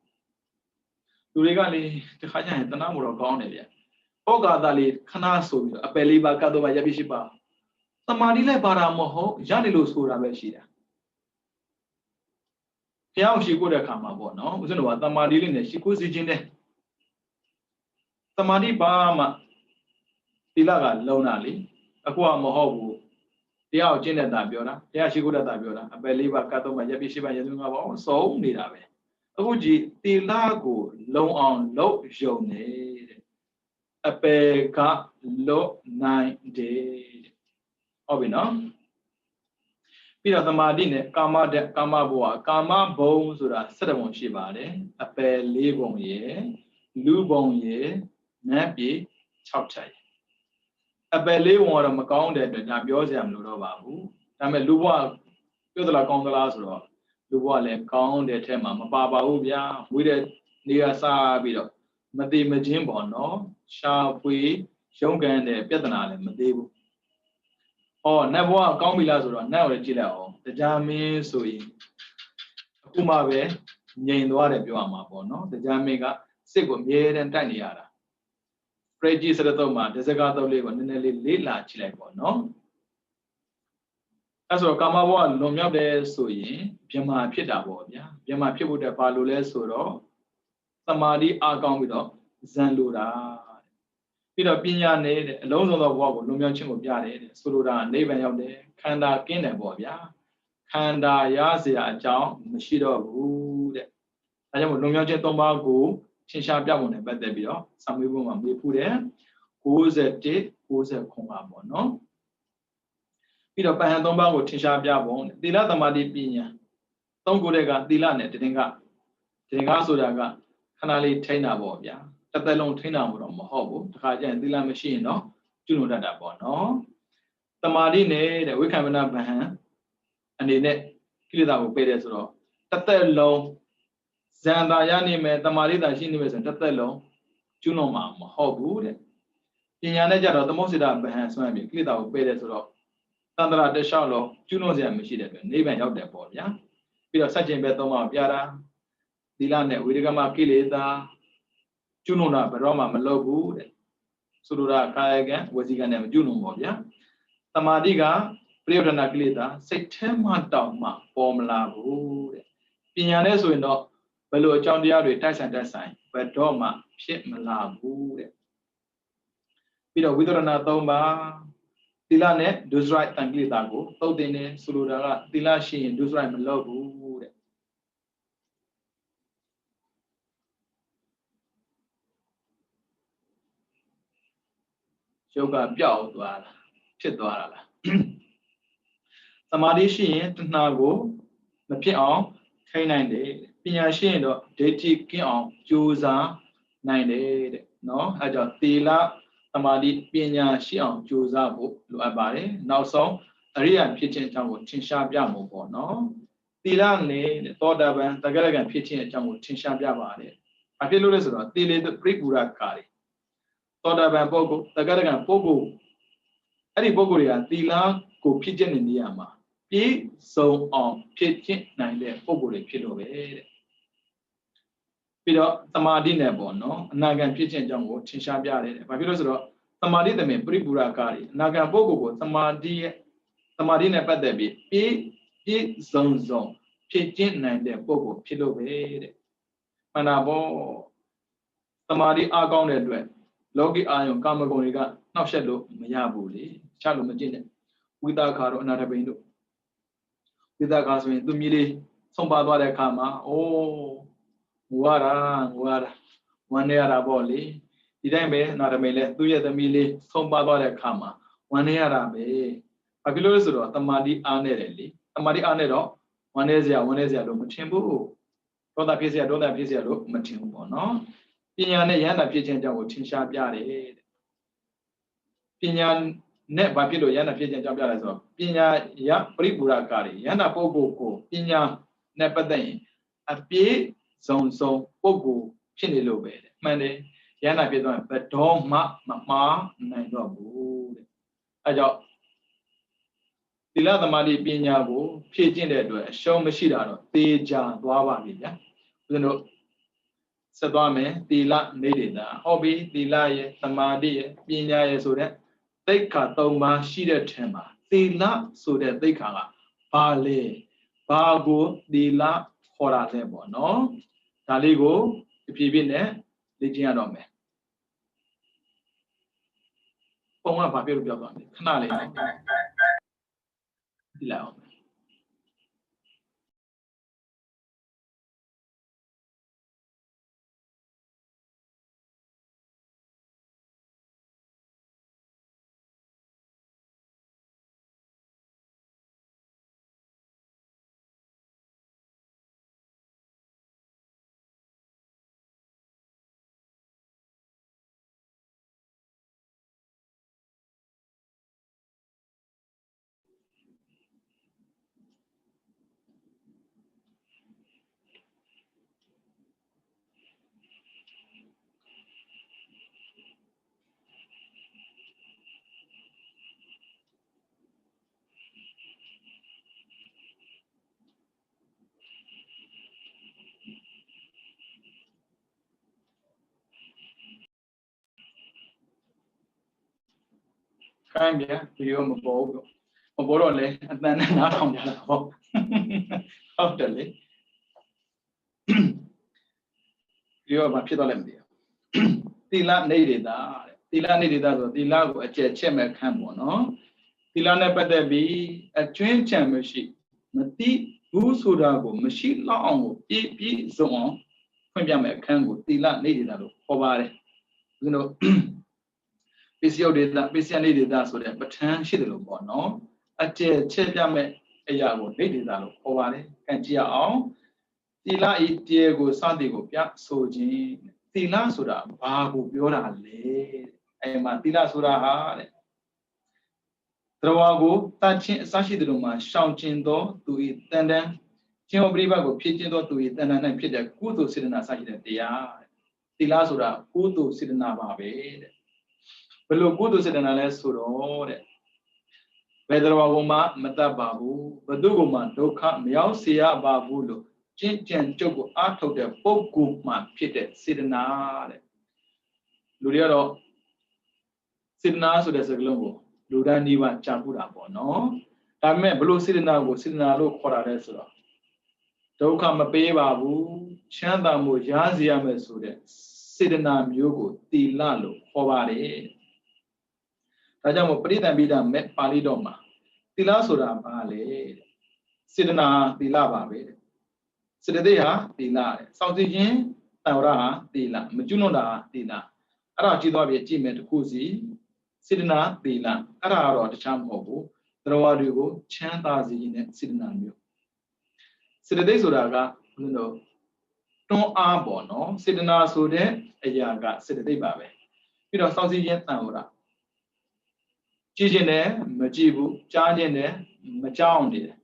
လူတွေကလေတခါကျရင်တနာမှုတော့ကောင်းတယ်ဗျဩဃာတလေးခဏဆိုပြီးတော့အပယ်လေးပါကတ်တော့ပါရပ်ပြီးရှိပါသမာဓိလည်းပါတာမဟုတ်ရနေလို့ဆိုတာပဲရှိတာဖျောက်ရှိကိုတဲ့ခါမှာပေါ့နော်ဦးဇင်းတို့ကသမာဓိလေးနဲ့ရှိကိုစီခြင်းတဲ့သမာဓိပါမှသီလကလုံတာလေအခုကမဟုတ်ဘူးတရားကိုကျင့်တဲ့တာပြောတာတရားရှိခိုးတဲ့တာပြောတာအပယ်လေးပါကတ်တော့မှရပ်ပြီးရှိပါရသူငါပေါ့စုံနေတာပဲအခုကြည့်သီလကိုလုံအောင်လုပ်ယုံတဲ့အပယ်ကလွတ်နိုင်တယ်ဟုတ်ပြီနော်ပြီးတော့သမာဓိနဲ့ကာမတဲ့ကာမဘဝကာမဘုံဆိုတာ7ဘုံရှိပါတယ်အပယ်4ဘုံရယ်လူဘုံရယ်နတ်ပြည်6ချက်အပယ်4ဘုံကတော့မကောင်းတဲ့အတွက်ဒါပြောစရာမလိုတော့ပါဘူးဒါပေမဲ့လူဘဝပြောသလားကောင်းသလားဆိုတော့လူဘဝလည်းကောင်းတဲ့ထဲမှာမပါပါဘူးဗျာဝိတဲ့နေရာစားပြီးတော့မတိမချင်းပေါ့နော်ရှာဖွေရုံးကန်တဲ့ပြဿနာလည်းမသေးဘူးဟောနတ်ဘဝကောင်းပြီလားဆိုတော့နတ်ကိုလည်းကြည့်လိုက်အောင်တရားမင်းဆိုရင်အခုမှပဲငြိမ်သွားတယ်ပြောရမှာပေါ့နော်တရားမင်းကစစ်ကိုအမြဲတမ်းတိုက်နေရတာပရိကြီးစရတုံးမှာဒဇကတုံးလေးကိုနည်းနည်းလေးလေ့လာကြည့်လိုက်ပေါ့နော်အဲဆိုတော့ကာမဘဝလွန်မြောက်တယ်ဆိုရင်ဗြဟ္မာဖြစ်တာပေါ့ဗျာဗြဟ္မာဖြစ်ဖို့တဲ့ဘာလို့လဲဆိုတော့သမာဓိအားကောင်းပြီးတော့ဇန်လိုတာပြီးတော့ပညာနဲ့တဲ့အလုံးစုံသောဘဝကိုလွန်မြောက်ခြင်းကိုပြတယ်တဲ့ဆိုလိုတာနိဗ္ဗာန်ရောက်တယ်ခန္ဓာကင်းတယ်ပေါ့ဗျာခန္ဓာရเสียအကြောင်းမရှိတော့ဘူးတဲ့ဒါကြောင့်မို့လွန်မြောက်ခြင်း၃ပါးကိုရှင်းရှားပြပုံနဲ့ပတ်သက်ပြီးတော့စာမေးပွဲမှာမေးဖူးတယ်61 90ခွန်ပါပေါ့နော် ပြီးတော့ပဟံ3ပါးကိုထင်ရှားပြပုံသီလသမာဓိပညာ3ခုတည်းကသီလနဲ့တင်ကဆိုတာကခဏလေးထိန်းတာပေါ့ဗျာတစ်သက်လုံးထိန်းတာမတော့မဟုတ်ဘူးတခါကျရင်သီလမရှိရင်တော့ကျွလွန်တတ်တာပေါ့နော်သမာဓိနဲ့တဲ့ဝိက္ခမနဗဟံအနေနဲ့ကိလေသာကိုပယ်တယ်ဆိုတော့တစ်သက်လုံးဇန်တာရနေမယ်သမာဓိသာရှိနေမယ်ဆိုရင်တစ်သက်လုံးကျွလွန်မှာမဟုတ်ဘူးတဲ့ပညာနဲ့ကြတော့သမုစ္စေတဗဟံဆိုရင်ကိလေသာကိုပယ်တယ်ဆိုတော့သန္တရာတလျှောက်လုံးကျွလွန်စရာမရှိတဲ့အတွက်နိဗ္ဗာန်ရောက်တယ်ပေါ့ဗျာပြီးတော့စัจကျင်ပဲ3ပါးပြတာသီလနဲ့ဝိရကမကိလေသာကျွလွန်တာဘယ်တော့မှမလုပ်ဘူးတဲ့ဆိုလိုတာကာယကံဝစီကံနဲ့မကျွလွန်ပေါ့ဗျာသမာဓိကပရိယဒနာကိလေသာစိတ်ထဲမှတောင်မှပေါ်မလာဘူးတဲ့ပညာနဲ့ဆိုရင်တော့ဘယ်လိုအကြောင်းတရားတွေတိုက်ဆိုင်ဘယ်တော့မှဖြစ်မလာဘူးတဲ့ပြီးတော့ဝိသရဏ3ပါးသီလနဲ့ဒုစရိုက်တန်ကိလေသာကိုသုတ်တင်နေဆိုလိုတာကသီလရှိရင်ဒုစရိုက်မလုပ်ဘူးတဲ့ယောဂပြောက်သွားတာဖြစ်သွားတာလားသမာဓိရှိရင်တဏှာကိုမဖြစ်အောင်ထိန်းနိုင်တယ်ပညာရှိရင်တော့ဒိဋ္ဌိကင်းအောင်ကြိုးစားနိုင်တယ်တဲ့နော်အဲကြောင့်သီလသမာဓိပညာရှိအောင်ကြိုးစားဖို့လိုအပ်ပါတယ်နောက်ဆုံးအရိယာဖြစ်ခြင်းအကြောင်းကိုထင်ရှားပြမှုပေါ့နော်သီလနဲ့သောတာပန်သဂရကံဖြစ်ခြင်းအကြောင်းကိုထင်ရှားပြပါတယ်ဘာဖြစ်လို့လဲဆိုတော့သီလေပရိပူရကာရီသောတာပန်ပုဂ္ဂိုလ်သဂရကံပုဂ္ဂိုလ်အဲ့ဒီပုဂ္ဂိုလ်တွေကသီလကိုဖြစ်ခြင်းနေရာမှာပြည့်စုံအောင်ဖြစ်ခြင်းနိုင်တဲ့ပုဂ္ဂိုလ်တွေဖြစ်လို့ပဲတဲ့ပြီးတော့သမာဓိနဲ့ပေါ့နော်အနာဂံဖြစ်ခြင်းအကြောင်းကိုထင်ရှားပြတယ်ဘာဖြစ်လို့ဆိုတော့သမာဓိတမင်ပရိပူရကာရီအနာဂံပုဂ္ဂိုလ်ကိုသမာဓိနဲ့ပတ်သက်ပြီးပြည့်စုံဖြစ်ခြင်းနိုင်တဲ့ပုဂ္ဂိုလ်ဖြစ်လို့ပဲတဲ့မှန်တာပေါ့သမာဓိအားကောင်းတဲ့အတွက်လောကီအာယုံကာမဂုဏ်တွေကနှောက်ယှက်လို့မရဘူးလေချလို့မကျင့်နဲ့ဝိသခါတို့အနာထဘိန်တို့ဝိသခါဆိုရင်သူမြည်လေးဆုံးပါသွားတဲ့အခါမှာအိုးငွားတာဝမ်းနေရတာပေါ့လေဒီတိုင်းပဲအနာထဘိန်လဲသူ့ရဲ့သမီးလေးဆုံးပါသွားတဲ့အခါမှာဝမ်းနေရတာပဲဘာဖြစ်လို့လဲဆိုတော့သမာဓိအားနဲ့တယ်လေသမာဓိအားနဲ့တော့ဝမ်းနေစရာလို့မထင်ဘူးဒေါသဖြစ်စရာလို့မထင်ဘူးပေါ့နော်ပညာနဲ့ယန္တာဖြစ်ခြင်းအကြောင်းကိုထင်ရှားပြတယ်တဲ့ပညာနဲ့ဘာဖြစ်လို့ယန္တာဖြစ်ခြင်းအကြောင်းပြလဲဆိုတော့ပညာယပရိပူရကာရီယန္တာပုဂ္ဂိုလ်ကိုပညာနဲ့ပတ်သက်ရင်အပြည့်စုံပုဂ္ဂိုလ်ဖြစ်နေလို့ပဲတဲ့မှန်တယ်ယန္တာဖြစ်သွားရင်ဘယ်တော့မှမမှားနိုင်တော့ဘူးတဲ့အဲကြောင့်သီလသမာဓိပညာကိုဖြည့်ကျင့်တဲ့အတွက်အရှုံးမရှိတာတော့သေချာသွားပါပြီဗျာဦးဇင်းတို့ဆက်သွားမယ်သီလနေဒေတာဟောပြီသီလရဲ့သမာဓိရဲ့ပညာရဲ့ဆိုတဲ့သိက္ခာ3ပါးရှိတဲ့ထင်မှာသီလဆိုတဲ့သိက္ခာကဘာလဲဘာကိုသီလခေါ်တာလဲပေါ့နော်ဒါလေးကိုတဖြည်းဖြည်းနဲ့လေ့ကျင့်ရတော့မယ်ပုံကဘာပြောလို့ပြောသွားလဲခဏလေးဒီလောက် ခိုင်းဗျာဗီဒီယိုမပေါ်ဘူးမပေါ်တော့လေအတန်နဲ့နားထောင်ကြတာဟုတ်ဟုတ်တယ်လေဗီဒီယိုမှာဖြစ်တော့လည်းမသိဘူးသီလနေဒေတာတဲ့သီလနေဒေတာဆိုသီလကိုအကျယ်ချက်မဲ့ခံပေါ့နော်သီလနဲ့ပတ်သက်ပြီးအကျွင်းချံမရှိမသိဘူးဆိုတာကိုမရှိလောက်အောင်ကိုပြည့်စုံအောင်ဖွင့်ပြမဲ့အခန်းကိုသီလနေဒေတာလို့ခေါ်ပါတယ်ဦးဇင်းတို့ပစ္စယုတ်ဒေတာပစ္စယနေဒေတာဆိုတဲ့ပဋ္ဌာန်းရှိတယ်လို့ပေါ့နော် အကျယ်ချက်ပြမဲ့အရာကိုဒိဋ္ဌိသာလို့ခေါ်ပါတယ်။ကံကြည့်အောင်သီလဤတရားကိုစသည်ကိုပြဆိုခြင်းသီလဆိုတာဘာကိုပြောတာလဲအဲ့မှာသီလဆိုတာဟာတဲ့သရဝါကိုတတ်ခြင်းအစရှိတဲ့တို့မှာရှောင်ကျင်သောသူဤတန်တန်ခြင်းဝပရိပတ်ကိုဖြစ်ခြင်းသောသူဤတန်တန်၌ဖြစ်တဲ့ကုသိုလ်စေတနာစရှိတဲ့တရားသီလဆိုတာကုသိုလ်စေတနာပါပဲတဲ့ဘယ်လိုကုသိုလ်စေတနာလဲဆိုတော့တဲ့ဘယ်သရဝါကိုမှမတတ်ပါဘူးဘသူကိုမှဒုက္ခမရောက်စေရပါဘူးလို့ကျင့်ကြံကြုတ်ကိုအားထုတ်တဲ့ပုဂ္ဂိုလ်မှဖြစ်တဲ့စေတနာတဲ့လူတွေကတော့စေတနာဆိုတဲ့စကားလုံးကိုလူတိုင်းဒီပါကြားပူတာပေါ့နော်ဒါပေမဲ့ဘလို့စေတနာကိုစေတနာလို့ခေါ်တာလဲဆိုတော့ဒုက္ခမပေးပါဘူးချမ်းသာမှုရစေရမယ်ဆိုတဲ့စေတနာမျိုးကိုသီလလို့ခေါ်ပါတယ်ဒါကြောင့်မို့ပရိသံပိဒမဲ့ပါဠိတော်မှာသီလဆိုတာဘာလဲစေတနာသီလပါပဲစေတသိက်ဟာသီလတဲ့စောင့်ကြည့်ခြင်းတန်ဝရဟာသီလမကျွလွန်တာဟာသီလအဲ့ဒါကြည့်သွားပြီကြည့်မယ်တစ်ခုစီစေတနာသီလအဲ့ဒါကတော့တခြားမဟုတ်ဘူးသရဝါတွေကိုချမ်းသာစေခြင်းနဲ့စေတနာမျိုးစေတသိက်ဆိုတာကဘုန်းတော်တွန်းအားပေါ့နော်စေတနာဆိုတဲ့အရာကစေတသိက်ပါပဲပြီးတော့စောင့်ကြည့်ခြင်းတန်ဝရကြည့်ခြင်းနဲ့မကြည့်ဘူးကြားခြင်းနဲ့မကြားအောင်နေတယ်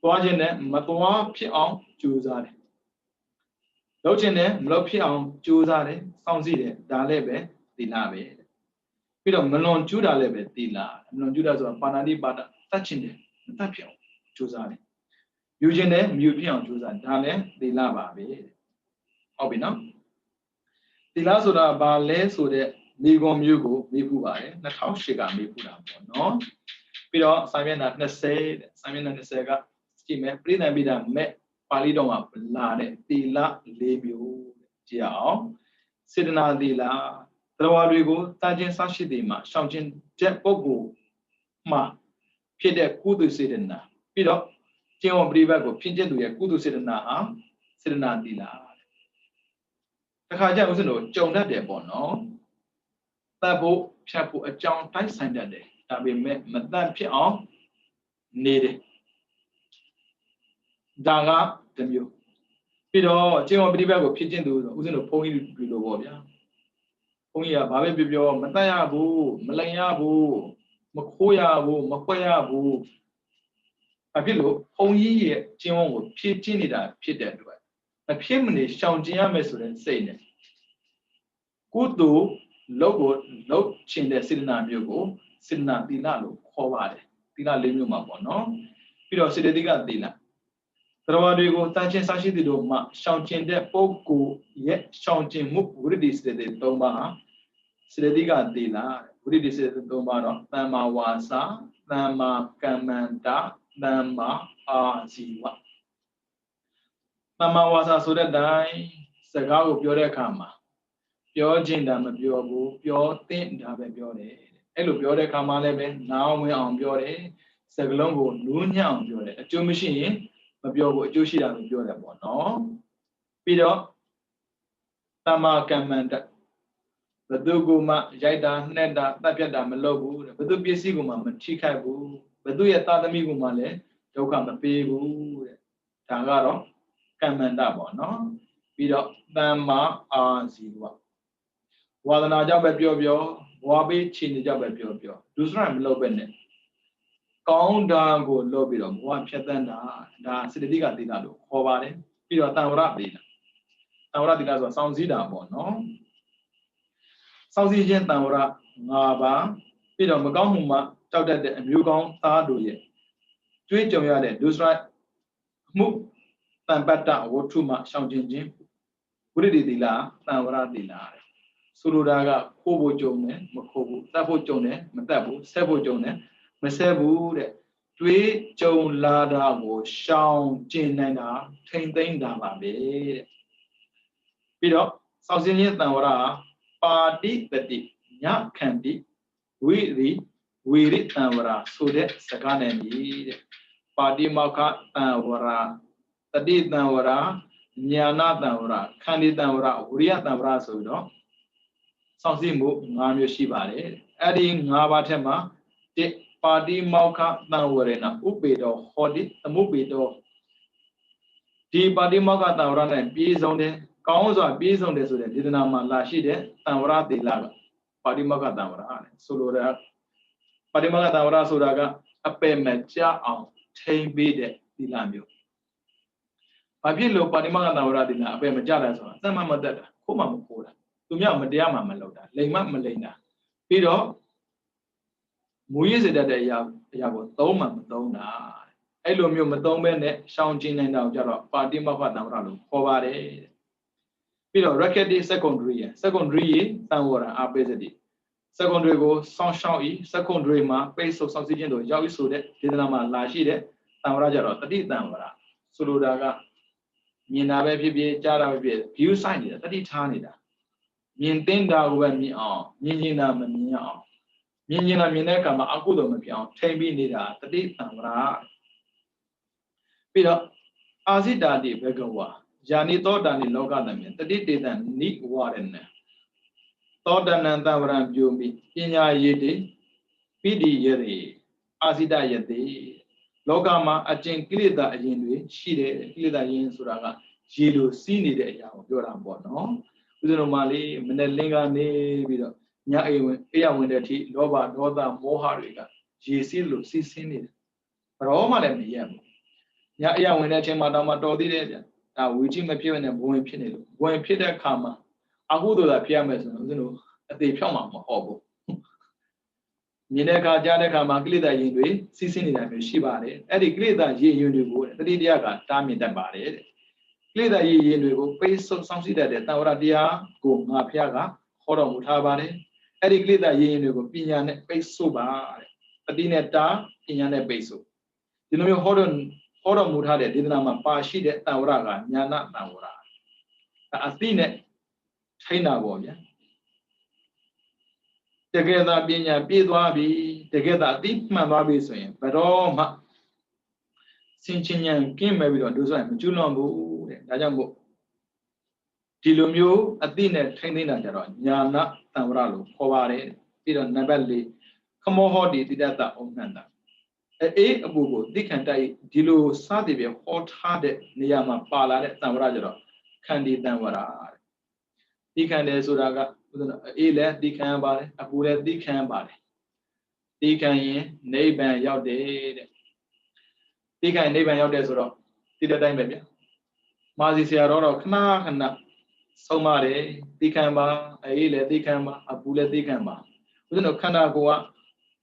သွားခြင်းနဲ့မသွားဖြစ်အောင်ကြိုးစားတယ်လုပ်ခြင်းနဲ့မလုပ်ဖြစ်အောင်ကြိုးစားတယ်စောင့်ကြည့်တယ်ဒါလည်းပဲသီလပဲပြီးတော့မလွန်ကျူးတာလည်းပဲသီလမလွန်ကျူးတာဆိုတာပါဏာတိပါဒတတ်ခြင်းနဲ့မတတ်ဖြစ်အောင်ကြိုးစားတယ်ယူခြင်းနဲ့မယူဖြစ်အောင်ကြိုးစားဒါလည်းသီလပါပဲဟုတ်ပြီနော်သီလဆိုတာဘာလဲဆိုတဲ့မိဂုံမျိုးကိုမေးဖူးပါတယ်2008ကမေးဖူးတာပေါ့နော်ပြီးတော့စာမျက်နှာ20တဲ့စာမျက်နှာ20ကကြည့်မယ်ပရိသံပိဒမဲ့ပါဠိတော်မှာလာတဲ့သီလ၄မျိုးကြည့်အောင်စေတနာသီလသရဝါတွေကိုတာခြင်းစရှိသည်မှာရှောင်ခြင်းတဲ့ပုဂ္ဂိုလ်မှာဖြစ်တဲ့ကုသိုလ်စေတနာပြီးတော့ကျင့်ဝတ်ပရိပတ်ကိုဖြစ်ခြင်းသူရဲ့ကုသိုလ်စေတနာဟာစေတနာသီလတခါကျဦးဇင်းတို့ကြုံတတ်တယ်ပေါ့နော်တတ်ဖို့ဖြတ်ဖို့အကြောင်းတိုက်ဆိုင်တတ်တယ်ဒါပေမဲ့မတတ်ဖြစ်အောင်နေတယ်ဒါကတမျိုးပြီးတော့ကျင့်ဝတ်ပရိပတ်ကိုဖြစ်ခြင်းသူဆိုဦးဇင်းတို့ဘုန်းကြီးတွေလိုပေါ့ဗျာဘုန်းကြီးကဘာပဲပြောမတတ်ရဘူးမလိန်ရဘူးမခိုးရဘူးမခွဲရဘူးအဖြစ်လို့ဘုန်းကြီးရဲ့ကျင့်ဝတ်ကိုဖြစ်ခြင်းနေတာဖြစ်တဲ့အတွက်မဖြစ်မနေရှောင်ကျင်ရမယ်ဆိုတဲ့စိတ်နဲ့ကုသိုလ်လုပ်ကိုလုပ်ချင်တဲ့စေတနာမျိုးကိုစေတနာသီလလို့ခေါ်ပါတယ်သီလ၄မျိုးမှာပေါ့နော်ပြီးတော့စေတသိက်ကသီလသရဝါတွေကိုတန်ချင်းစားရှိသည့်တို့မှရှောင်ကျင်တဲ့ပုဂ္ဂိုလ်ရဲ့ရှောင်ကျင်မှုဝိရဒိစေတသိက်၃ပါးဟာစေတသိက်ကသီလဝိရဒိစေတသိက်၃ပါးတော့သမ္မာဝါစာသမ္မာကမ္မန္တသမ္မာအာဇီဝသမ္မာဝါစာဆိုတဲ့အတိုင်းစကားကိုပြောတဲ့အခါမှာပြောခြင်းတာမပြောဘူးပြောသင့်တာပဲပြောတယ်အဲ့လိုပြောတဲ့အခါမှာလည်းပဲနားဝင်အောင်ပြောတယ်စကားလုံးကိုနူးညံ့အောင်ပြောတယ်အကျိုးမရှိရင်မပြောဘူးအကျိုးရှိတာကိုပြောတယ်ပေါ့နော်ပြီးတော့သမ္မာကမ္မန္တဘသူကိုမှရိုက်တာနှက်တာတပ်ပြတ်တာမလုပ်ဘူးတဲ့ဘသူပစ္စည်းကိုမှမထိခိုက်ဘူးဘသူရဲ့သာသမီကိုမှလည်းဒုက္ခမပေးဘူးတဲ့ဒါကတော့ကမ္မန္တပေါ့နော်ပြီးတော့သမ္မာအာဇီဝဝါဒနာကြောင့်ပဲပြောဘဝပေးချီနေကြောင့်ပဲပြောဒုစရမလုပ်ပဲနဲ့ကောင်းတာကိုလုပ်ပြီးတော့ဘဝဖြတ်သန်းတာဒါစေတသိက်ကသီလလို့ခေါ်ပါတယ်ပြီးတော့တန်ဝရသီလတန်ဝရသီလဆိုတာစောင့်စည်းတာပေါ့နော်စောင့်စည်းခြင်းတန်ဝရ၅ပါးပြီးတော့မကောင်းမှုမှတောက်တတ်တဲ့အမျိုးကောင်းသားတို့ရဲ့ကျွေးကြုံရတဲ့ဒုစရမှုတန်ပတ္တဝတ္ထုမှရှောင်ကျင်ခြင်းဝိရဒိသီလတန်ဝရသီလဆိုလိုတာကခိုးဖို့ကြုံတယ်မခိုးဘူးတတ်ဖို့ကြုံတယ်မတတ်ဘူးဆက်ဖို့ကြုံတယ်မဆက်ဘူးတဲ့တွေးကြုံလာတာကိုရှောင်ကျင်နိုင်တာထိမ့်သိမ့်တာပါပဲတဲ့ပြီးတော့စောင့်စည်းခြင်းတန်ဝရပါတိတတိညခန္တိဝိရိတံဝရဆိုတဲ့စကားနဲ့မြည်တဲ့ပါတိမောက္ခတံဝရတတိတံဝရညာနာတံဝရခန္တိတံဝရဝိရိယတံဝရဆိုတော့စောင့်စည်းမှု၅မျိုးရှိပါတယ်အဲ့ဒီ၅ပါးထက်မှာတစ် Party Mauka Nawarena, Ubedo, Hodi, the Mubido. The Party Mauka Nawarana, bees on the counts or bees on the Dinama Lashide, Tamara de Laga, Party Mauka Tamara, Solora, Party Mauka Tamara Suraga, a payment jar on Tay Bede, the Lamio. Papilo Party Mauka Naura Dina, a payment jar as well, some mamma, Kuma Mukura, Tumia Madiama Maloda, Lema Malena. Pido Muiz that a yago, Toma Madonna. Elomio Madome, Sound Chin and Jaro, Party Mapa Namralo, Povare. Pido Racket secondary, Tanwara, Abesity. Secondary go, Sanshai, secondary ma, base of oxygen to Yawi Sude, Dinama Lashide, Tamrajaro, Tadi Tamara, Suludaga, Minabe Pibi, Jara, few signed it, Tadi Tanida. Mintinda when me on, Minina Mania. Minina Mineka, Akudo Mapion, Tambi Nida, Tadi Tamara. Peter, Azida di Begawa, Jani Todan in Loganam, the didn't need warren. Todan and Tavaram Jumi, Inya Yeti, Pidi Yeri, Azida Yeti, Logama, a Jen Kilida Yinwi, Shide, Kilida Yin Suraga, Jidu, Sini de Yao, Joram Bono, Uzunomali, Menelinga Ne Vido, Nya Ea Windeti, Loba, Noda, Mohariga, Jisilu, Sisini, Roma and Yam. Ya when that Madama Dodi, we team appear in a boy pinny, going Peter Kama, Ahudo la Piamas, at the Pama Hobo. Mineka Janaka Maglida Yinwe, Sisini and Shibare, Eddie Glida Ye Unibu, the Diaga, Tami Dabare. Glida Ye Unibu, face of some city that Nauradia, go Mapiaga, Horom Mutabare, Eddie Glida Ye Unibu, Pinan, face so bad, Adineta, Pinan Beso. You know, Horam Mutade didn't have a pashi that Nauraga, Yana Naura. Athene, China Warrior. Together being a Bidwabi, together deep Mamabi swing, but all Sinchin came maybe on those I'm Julombo, Najambo. Tilumio, Athene, training at Yana, Nauralo, Hovare, Peter Navelli, Kamohodi, the data of Nanda. A abugo, Dikantai, Dilo Sadibi, hot hearted Niyama Pala, Tamrajaro, Kandi Damara. Dikande Suraga, Ele, Dikambare, Apure, Dikambare. Dikan, Neighbor Yaude. Dikan, Neighbor Yaude Suro, Tida Dime. Mazi Siaroro, Kna, Somare, Dikamba, Ele, Dikamba, Apule, Dikamba. We don't know Kanagoa.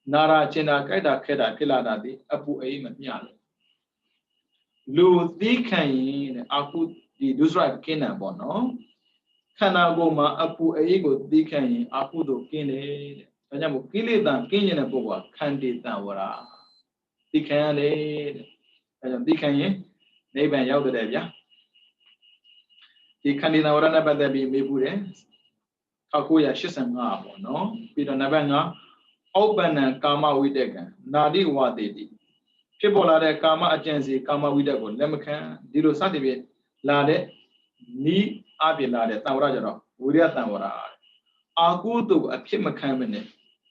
Nara Chena Kaida Keda Kilada, Apu Aim and Yan. Lu Dikain, Aku, the Dusra Kena Bono. Kanagoma, Apu Aigo, Dikain, Akudo Kine,Anamu Kilidan, Kinyan Boa, Kandi Tawara. Dikane, Dikain, Neighbor Yaudavia. The Kandina Orana Badabi Mibure, Kakuya Shisanga, no, Peter Navanga. Open and Kama Widega, Nadi Wadidi. People are the Kama agency, Kama Widego, Lemakan, Dido Sadibi, Lade, Ni Abilade, Taurajaro, Uria Tamara. Akutu a Kimakamene,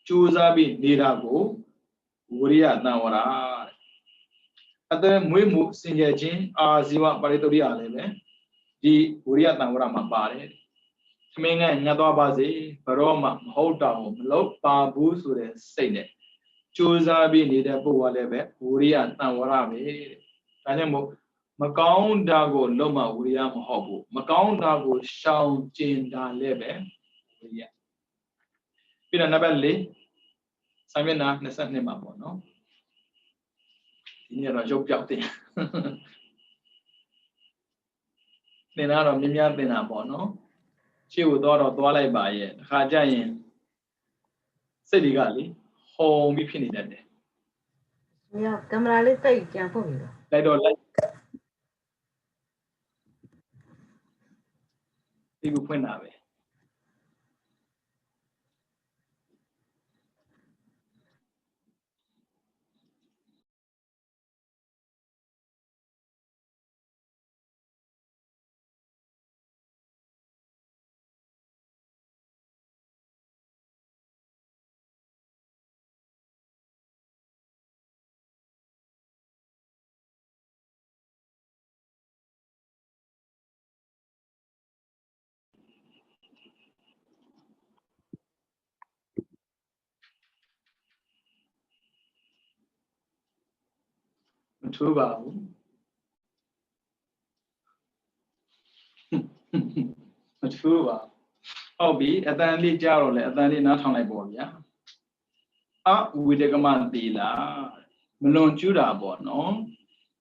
Chuzabi, Nidago, Uria Nawara. Other Muimu Singajin, Aziwa Baritoria Leve, the Uria Tamara Mabare. Minga Nadabazi, Paroma, Hoda, Lo Babu Sure, Sene. Chuzabi Nida Bualeve, Uria Nawarabe. Tanemo, Macau Dago, Loma, Uriam Hobu, Macau Dago, Shaun Jin Da Leve, Uria. Pina Nabelli, Samina, Nessan Nemamo, no? Near a joke yapti. Nenaro Mimia Benabo, no? She would order Dwalai by it, Hajayan Sedigali, home be pinning that day. Yeah, camera lit tay kya po mira. They don't like people point away. ထူးပါဘူးမထူးပါဟုတ်ပြီအတန်လေးကြားတော့လေအတန်လေးနားထောင်လိုက်ပေါ့ဗျာအဝိတကမသီလမလွန်ကျူးတာပေါ့နော်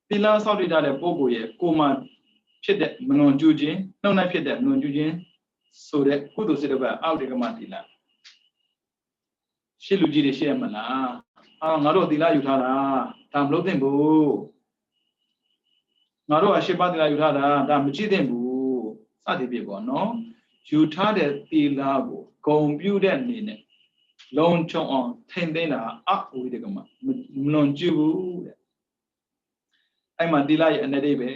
သီလဆောက်တည်တဲ့ပုဂ္ဂိုလ်ရဲ့ကိုယ်မှဖြစ်တဲ့မလွန်ကျူးခြင်းနှုတ်နဲ့ဖြစ်တဲ့မလွန်ကျူးခြင်းဆိုတဲ့ကုသိုလ်စေတပတ်အဝိတကမသီလရှစ်လူကြီးတွေရှိရမလားငါတို့သီလယူထားတာဒါမလုပ်သင့်ဘူးငါတို့ရှစ်ပါးသီလယူထားတာဒါမကြည့်သင့်ဘူးစသည်ဖြင့်ပေါ့နော်ယူထားတဲ့သီလကိုဂုဏ်ပြုတဲ့အနေနဲ့လုံးချုံအောင်ထိမ့်သိမ်းတာအဝိတကမမလွန်ကျူးဘူးတဲ့အဲ့မှာသီလရဲ့အနေနဲ့ပဲ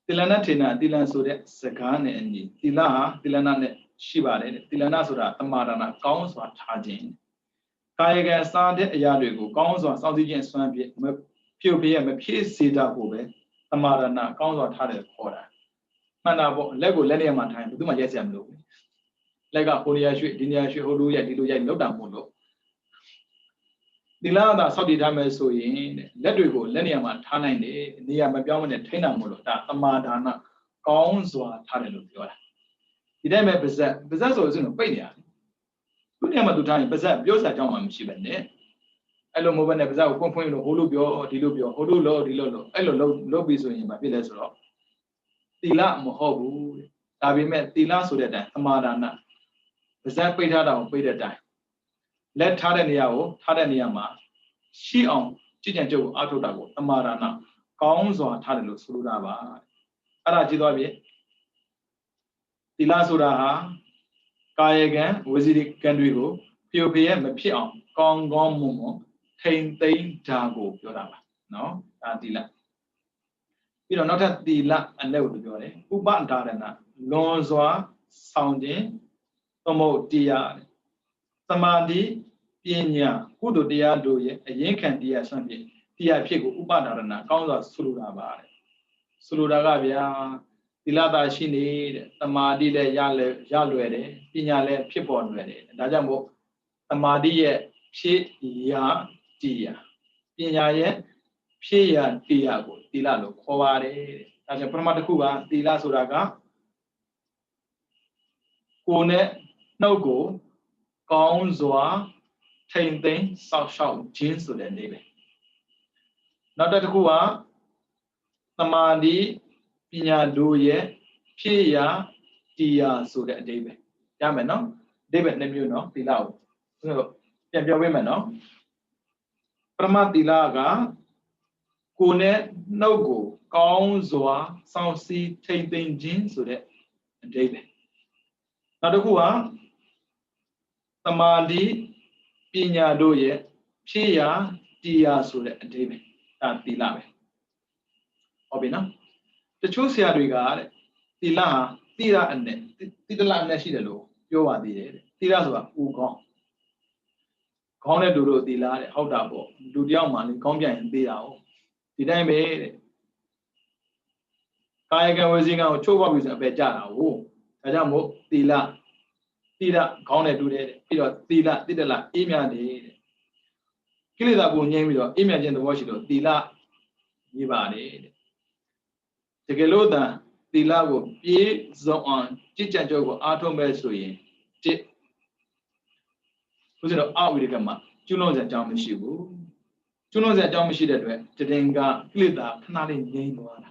သီလနာထေနာသီလဆိုတဲ့စကားနဲ့အညီသီလဟာသီလနာနဲ့ရှိပါတယ်သီလနာဆိုတာသမာဒနာကောင်းစွာထားခြင်းကာယကံစားတဲ့အရာတွေကိုကောင်းစွာစောင့်သိခြင်းစွမ်းဖြင့်ဖြုတ်ပြရမဖြစ်စေတတ်ဖို့ပဲသမာဒနာကောင်းစွာထားတယ်ခေါ်တာမှန်တာပေါ့လက်ကိုလက်နေရာမှာထိုင်ဘယ်သူမှရဲစရာမလိုဘူးလက်ကဟိုနေရာရွှေ့ဒီနေရာရွှေ့ဟိုလိုရိုက်ဒီလိုရိုက်လောက်တာမို့လို့သီလသာစောင့်တည်ထားမယ်ဆိုရင်လက်တွေကိုလက်နေရာမှာထားနိုင်တယ်နေရာမပြောင်းမနဲ့ထိန်းတာမို့လို့ဒါသမာဒါနကောင်းစွာထားတယ်လို့ပြောတာဒီတိုင်းပဲပါဇက်ဆိုရင်ပိတ်နေရတယ်သူနေရာမှာသူထားရင်ပါဇက်ပြောစရာအကြောင်းမှမရှိပဲနဲ့အဲ့လိုမဟုတ်ဘဲနဲ့ပါဇက်ကိုဖွင့်လို့ဟိုလိုပြောဒီလိုပြောဟိုလိုလို့ဒီလိုလို့အဲ့လိုလုပ်ပြီးဆိုရင်မဖြစ်လဲဆိုတော့သီလမဟုတ်ဘူးဒါပေမဲ့သီလဆိုတဲ့အတိုင်းသမာဒါနပါဇက်ပိတ်ထားတာကိုပိတ်တဲ့အတိုင်းလက်ထားတဲ့နေရာကိုထားတဲ့နေရာမှာရှိအောင်ကြည်ကြံကြုတ်ကိုအားထုတ်တာကိုသမာဒါနကောင်းစွာထားတယ်လို့ဆိုလိုတာပါအဲ့ဒါကြည့်သွားပြီသီလဆိုတာဟာကာယကံဝစီကံတွေကိုဖြိုဖျက်မဖြစ်အောင်ကောင်းကောင်းမွန်မွန်ထိမ့်သိမ်းတာကိုပြောတာပါနော်ဒါသီလပြီးတော့နောက်ထပ်သီလအနက်ကိုပြောတယ်ဥပဒါရဏလွန်စွာဆောင်ခြင်းသမုတ်တရားသမာဓိပညာကုသိုလ်တရားတို့ရဲ့အရင်ခံတရားဆွမ်းဖြင့်တရားဖြစ်ကိုဥပဒါရဏကောင်းစွာဆိုလိုတာပါတဲ့ဆိုလိုတာကဗျာသီလသာရှိနေတဲ့သမာဓိလည်းရလွယ်တယ်ပညာလည်းဖြစ်ပေါ်လွယ်တယ်ဒါကြောင့်မို့သမာဓိရဲ့ဖြစ်ရာတရားပညာရဲ့ဖြစ်ရာတရားကိုသီလလို့ခေါ်ပါတယ်ဒါကြောင့်ပထမတစ်ခုကသီလဆိုတာကကိုယ်နဲ့နှုတ်ကိုကောင်းစွာထိမ့်သိမ်းစောင့်ရှောက်ခြင်းဆိုတဲ့နေပဲနောက်တစ်ခုကသမာဓိပညာတို့ရဲ့ဖြစ်ရာတရားဆိုတဲ့အဓိပ္ပာယ်ရမယ်နော်အဓိပ္ပာယ်နှစ်မျိုးနော်သီလကိုပြန်ပြောပေးမယ်နော်ပရမသီလကကိုယ်နဲ့နှုတ်ကိုကောင်းစွာစောင့်စည်းထိမ့်သိမ်းခြင်းဆိုတဲ့အဓိပ္ပာယ်နောက်တစ်ခုကသမာဓိပညာတို့ရဲ့ဖြစ်ရာတရားဆိုတဲ့အဓိပ္ပာယ်ဒါသီလပဲဟုတ်ပြီနော်တချို့ဆရာတွေကတဲ့သီလဟာသီလအနဲ့သီလအနဲ့ရှိတယ်လို့ပြောပါသေးတယ်သီလဆိုတာဦးခေါင်းတဲ့လူတို့သီလတဲ့ဟုတ်တာပေါ့လူတယောက်မှလည်းခေါင်းပြန်ရင်သေးတာဟုတ်ဒီတိုင်းပဲတဲ့ကာယကံဝစီကံကိုချိုးပေါက်ပြီးဆိုအပဲကြတာဟုတ်ဒါကြောင့်မို့သီလခေါင်းနဲ့တူတယ်ပြီးတော့သီလအေးမြတယ်တဲ့ကိလေသာကိုငြိမ်းပြီးတော့အေးမြခြင်းသဘောရှိလို့သီလရေးပါတယ်တဲ့တကယ်လို့သာသီလကိုပြေဆုံးအောင်ကြည်ကြံကြုတ်ကိုအားထုတ်မဲ့ဆိုရင်တစ်ဆိုတော့အဝိရကမှာကျွလွန်စရာအကြောင်းမရှိဘူးကျွလွန်စရာအကြောင်းမရှိတဲ့အတွက်တည်ကကိလေသာခဏလေးငြိမ်းသွားတာ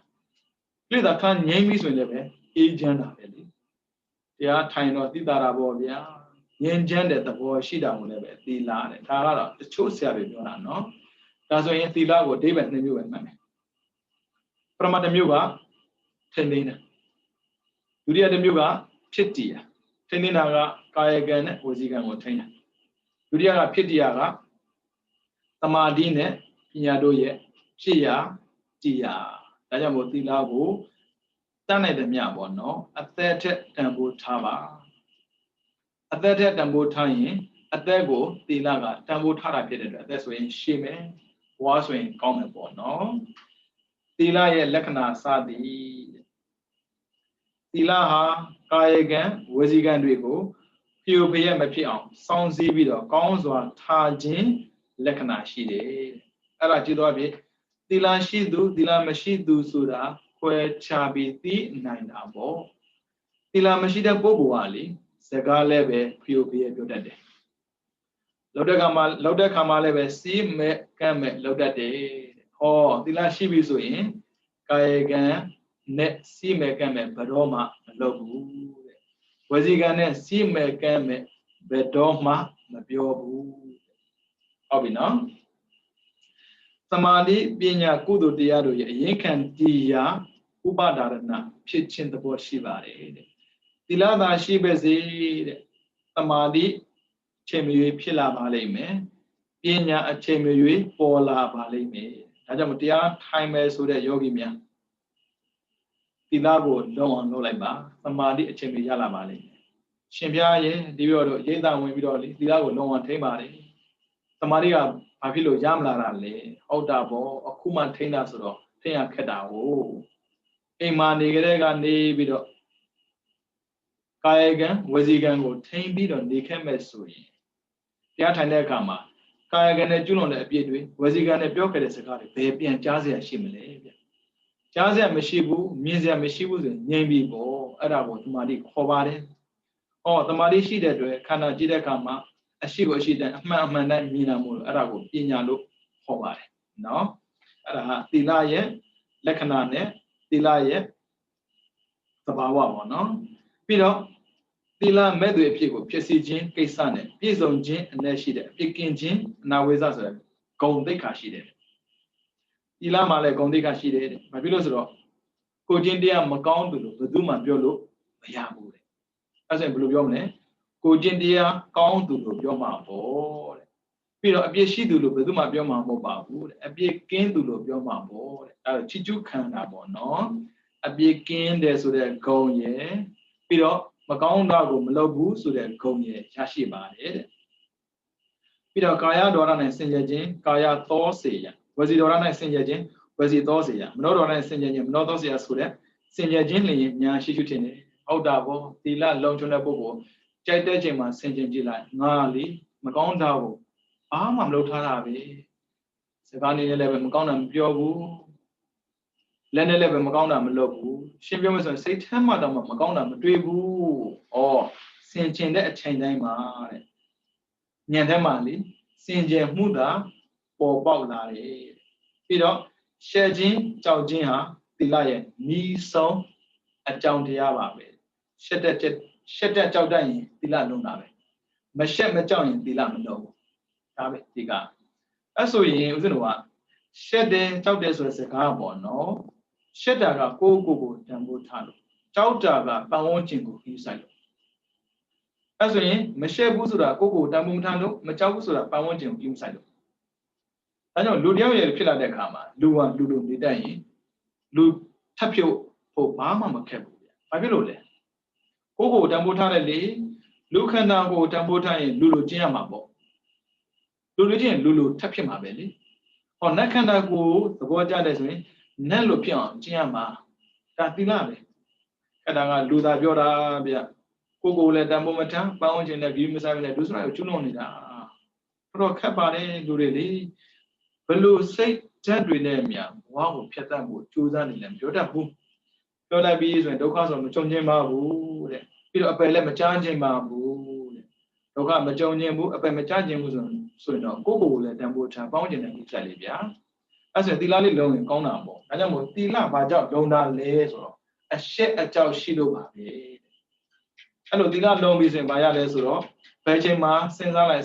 ကိလေသာခဏငြိမ်းပြီးဆိုရင်လည်းပဲအေးချမ်းတာပဲလေတရားထိုင်တော့သိတာပေါ့ဗျာငြိမ်းချမ်းတဲ့သဘောရှိတာကိုလည်းပဲသီလတဲ့ဒါကတော့တချို့ဆရာတွေပြောတာနော်ဒါဆိုရင်သီလကိုအဓိပ္ပာယ်နှစ်မျိုးပဲမှတ်မယ်ပရမတ်တစ်မျိုးကထိမ့်သိမ်းတာဒုတိယတစ်မျိုးကဖြစ်တရားထိမ့်သိမ်းတာကကာယကံနဲ့ဝစီကံကိုထိမ့်တာဒုတိယကဖြစ်တရားကသမာဓိနဲ့ပညာတို့ရဲ့ဖြစ်ရာတရားဒါကြောင့်မို့သီလကိုတတ်နိုင်တဲ့မြပေါ့နော်အသက်ထက်တန်ဖိုးထားပါအသက်ထက်တန်ဖိုးထားရင်အသက်ကိုသီလကတန်ဖိုးထားတာဖြစ်တဲ့အတွက်အသက်ဆိုရင်ရှည်မယ်ဘဝဆိုရင်ကောင်းမယ်ပေါ့နော်သီလရဲ့လက္ခဏာစသည်သီလဟာကာယကံဝစီကံတွေကိုဖြိုဖျက်မဖြစ်အောင်စောင့်စည်းပြီးတော့ကောင်းစွာထားခြင်းလက္ခဏာရှိတယ်အဲ့ဒါကြည့်တော့ဖြင့် တီလာရှိသူတီလာမရှိသူဆိုတာခွဲခြားပြီးသိနိုင်တာပေါ့တီလာမရှိတဲ့ပုဂ္ဂိုလ်ကလေစကားလည်းပဲဖျို့ဖျဲပြောတတ်တယ်လောက်တဲ့ခါမှာလည်းပဲစီးမဲ့ကမ်းမဲ့လောက်တတ်တယ်ဟောတီလာရှိပြီဆိုရင်ကာယကံနဲ့စီးမဲ့ကမ်းမဲ့ဘယ်တော့မှမလုပ်ဘူးတဲ့ဝစီကံနဲ့စီးမဲ့ကမ်းမဲ့ဘယ်တော့မှမပြောဘူးဟုတ်ပြီနော်သမာဓိပညာကုသိုလ်တရားတို့ရဲ့အရင်ခံတရားဥပဒါရဏဖြစ်ခြင်းသဘောရှိပါတယ်တဲ့သီလသာရှိပါစေတဲ့သမာဓိအချိန်မရွေးဖြစ်လာပါလိမ့်မယ်ပညာအချိန်မရွေးပေါ်လာပါလိမ့်မယ်ဒါကြောင့်တရားထိုင်မယ်ဆိုတဲ့ယောဂီများသီလကိုလုံးအောင်လုပ်လိုက်ပါသမာဓိအချိန်မရွေးရလာပါလိမ့်မယ်ရှင်ဘုရားရဲ့ဒီပြောတော့ရိတ်တဝင်ပြီးတော့လေသီလကိုလုံးအောင်ထိမ့်ပါတယ်သမာဓိကဘာဖြစ်လို့ရမလာတာလဲဟုတ်တာပေါ့အခုမှထိမ့်တာဆိုတော့ထိမ့်ရခက်တာကိုအိမ်မှာနေကြတဲ့ကနေပြီးတော့ကာယကံဝစီကံကိုထိမ့်ပြီးတော့နေခဲ့မဲ့ဆိုရင်တရားထိုင်တဲ့အခါမှာကာယကံနဲ့ကျွလွန်တဲ့အပြည့်တွေဝစီကံနဲ့ပြောခဲ့တဲ့စကားတွေဘယ်ပြန်ကြားစရာရှိမလဲဗျကြားစရာမရှိဘူးမြင်စရာမရှိဘူးဆိုရင်ငြိမ်ပြီပေါ့အဲ့ဒါကိုသမာဓိခေါ်ပါတယ်ဟောသမာဓိရှိတဲ့အတွက်ခန္ဓာကြည့်တဲ့အခါမှာအရှိကိုအရှိတိုင်းအမှန်တိုင်းမြင်တာမို့လို့အဲ့ဒါကိုပညာလို့ခေါ်ပါတယ်နော်အဲ့ဒါဟာသီလရဲ့လက္ခဏာနဲ့သီလရဲ့သဘာဝပေါ့နော်ပြီးတော့သီလမဲ့တွေအဖြစ်ကိုဖြစ်စီခြင်းကိစ္စနဲ့ပြည့်စုံခြင်းအ내ရှိတဲ့အပြစ်ကင်းခြင်းအနာဝေဇဆိုတဲ့ဂုဏ်သိက္ခာရှိတယ်သီလမှာလည်းဂုဏ်သိက္ခာရှိတယ်ဘာဖြစ်လို့ဆိုတော့ကိုချင်းတရားမကောင်းသူလို့ဘယ်သူမှပြောလို့မရဘူးတဲ့အဲ့ဒါဘယ်လိုပြောမလဲကိုချင်းတရားကောင်းသူလို့ပြောမှာပေါ့တဲ့ပြီးတော့အပြစ်ရှိသူလို့ဘယ်သူမှပြောမှာမဟုတ်ပါဘူးတဲ့အပြစ်ကင်းသူလို့ပြောမှာပေါ့တဲ့အဲ့ဒါချစ်ကျူးခံတာပေါ့နော်အပြစ်ကင်းတယ်ဆိုတဲ့ဂုဏ်ရယ်ပြီးတော့မကောင်းတာကိုမလုပ်ဘူးဆိုတဲ့ဂုဏ်ရယ်ရရှိပါတယ်တဲ့ပြီးတော့ကာယဒေါရနဲ့ဆင်ခြင်ခြင်းကာယသောစေယဝစီဒေါရနဲ့ဆင်ခြင်ခြင်းဝစီသောစေယမနောဒေါရနဲ့ဆင်ခြင်ခြင်းမနောသောစေယဆိုတဲ့ဆင်ခြင်ခြင်းလျင်ညာရှိရှိထင်တယ်ဟုတ်တာပေါ့သီလလုံခြုံတဲ့ပုဂ္ဂိုလ်ကြိုက်တဲ့ချိန်မှာဆင်ခြင်ကြည့်လိုက်ငါလေမကောင်းတာကိုဘာမှမလုပ်ထားတာပဲစကားနေလည်းပဲမကောင်းတာမပြောဘူးလက်နဲ့လည်းပဲမကောင်းတာမလုပ်ဘူးရှင်းပြောမယ်ဆိုရင်စိတ်ထဲမှာတော့မကောင်းတာမတွေးဘူးဩဆင်ခြင်တဲ့အချိန်တိုင်းမှာတဲ့ဉာဏ်ထဲမှာလေဆင်ခြင်မှုသာပေါ်ပေါက်လာတယ်ပြီးတော့ရှက်ခြင်းကြောက်ခြင်းဟာသီလရဲ့နီးဆုံးအကြောင်းတရားပါပဲရှက်တဲ့ကြောက်တတ်ရင်သီလလုံးတာပဲမရှက်မကြောက်ရင်သီလမလုံးဘူးဒါပဲဒီကအဲ့ဆိုရင်ဦးဇင်းတို့ကရှက်တယ်ကြောက်တယ်ဆိုတဲ့စကားပေါ့နော်ရှက်တာကကိုယ်ကိုတန်ဖိုးထားလို့ကြောက်တာကပတ်ဝန်းကျင်ကိုကြီးဆိုင်လို့အဲ့ဆိုရင်မရှက်ဘူးဆိုတာကိုယ်ကိုတန်ဖိုးမထားလို့မကြောက်ဘူးဆိုတာပတ်ဝန်းကျင်ကိုကြီးဆိုင်လို့ဒါကြောင့်လူတယောက်ရဲ့ဖြစ်လာတဲ့အခါမှာလူကလူလိုနေတတ်ရင်လူထပ်ဖြုတ်ဖို့ဘာမှမခက်ဘူးဗျ။ဘာဖြစ်လို့လဲ။ကိုယ်ကိုတန်ဖိုးထားတဲ့လေလူခန္ဓာကိုတန်ဖိုးထားရင်လူလိုကျင့်ရမှာပေါ့။လူလိုကျင့်ရင်လူလိုထပ်ဖြစ်မှာပဲလေ။ဟောနတ်ခန္ဓာကိုသဘောကျတယ်ဆိုရင်နတ်လိုဖြစ်အောင်ကျင့်ရမှာဒါသီလပဲ။အဲ့ဒါကလူသာပြောတာဗျ။ကိုယ်လည်းတန်ဖိုးမထားပန်းဝန်းကျင်နဲ့ဂီးမဆိုင်နဲ့ဒုစရိုက်ကိုကျွလွန်နေတာ။တော်တော်ခက်ပါတယ်လူတွေလေ။ဘလို့စိတ်ဓာတ်တွေနဲ့များဘဝကိုဖျက်တတ်ဖို့ကြိုးစားနေတယ်ပြောတတ်ဘူးပြောလိုက်ပြီးဆိုရင်ဒုက္ခဆိုမကြုံခြင်းပါဘူးတဲ့ပြီးတော့အပယ်လည်းမကြားခြင်းပါဘူးတဲ့ဒုက္ခမကြုံခြင်းဘူးအပယ်မကြားခြင်းဘူးဆိုရင်တော့ကိုယ့်ကိုယ်လည်းတန်ဖိုးထားပေါင်းကျင်တဲ့ဥစ္စာလေးဗျာအဲ့ဆိုရင်သီလလေးလုံးရင်ကောင်းတာပေါ့ဒါကြောင့်မို့သီလဘာကြောင့်လုံးတာလဲဆိုတော့အရှက်အကြောက်ရှိလို့ပါပဲအဲ့လိုသီလလုံးပြီးဆိုရင်ဘာရလဲဆိုတော့ဘယ်ချိန်မှာစဉ်းစားလိုက်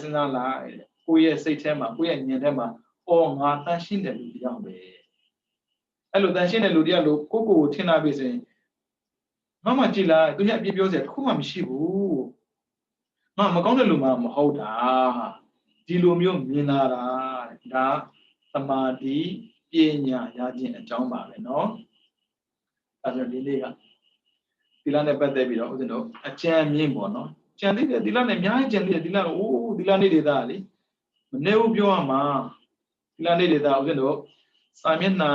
ကိုယ့်ရဲ့စိတ်ထဲမှာကိုယ့်ရဲ့ဉာဏ်ထဲမှာငါတန်ရှင်းတဲ့လူတယောက်ပဲအဲ့လိုတန်ရှင်းတဲ့လူတယောက်လို့ကိုကိုထင်လာပြီဆိုရင်ငါမှကြည်လားသူကအပြစ်ပြောစရာတစ်ခုမှမရှိဘူးငါမကောင်းတဲ့လူမှမဟုတ်တာဒီလိုမျိုးမြင်လာတာဒါသမာဓိပညာရခြင်းအကြောင်းပါပဲเนาะအဲ့ဒါဒီလေးကသီလနဲ့ပတ်သက်ပြီးတော့ဦးဇင်းတို့အကျဉ်းမြင့်ပေါ့เนาะကျန်သေးတယ်သီလနဲ့အများကြီးကျန်သေးတယ်သီလကိုသီလနေ့တွေသားလေမနေဘူးပြောရမှာသီလနေ့တွေသားဦးဇင်းတို့စာမျက်နှာ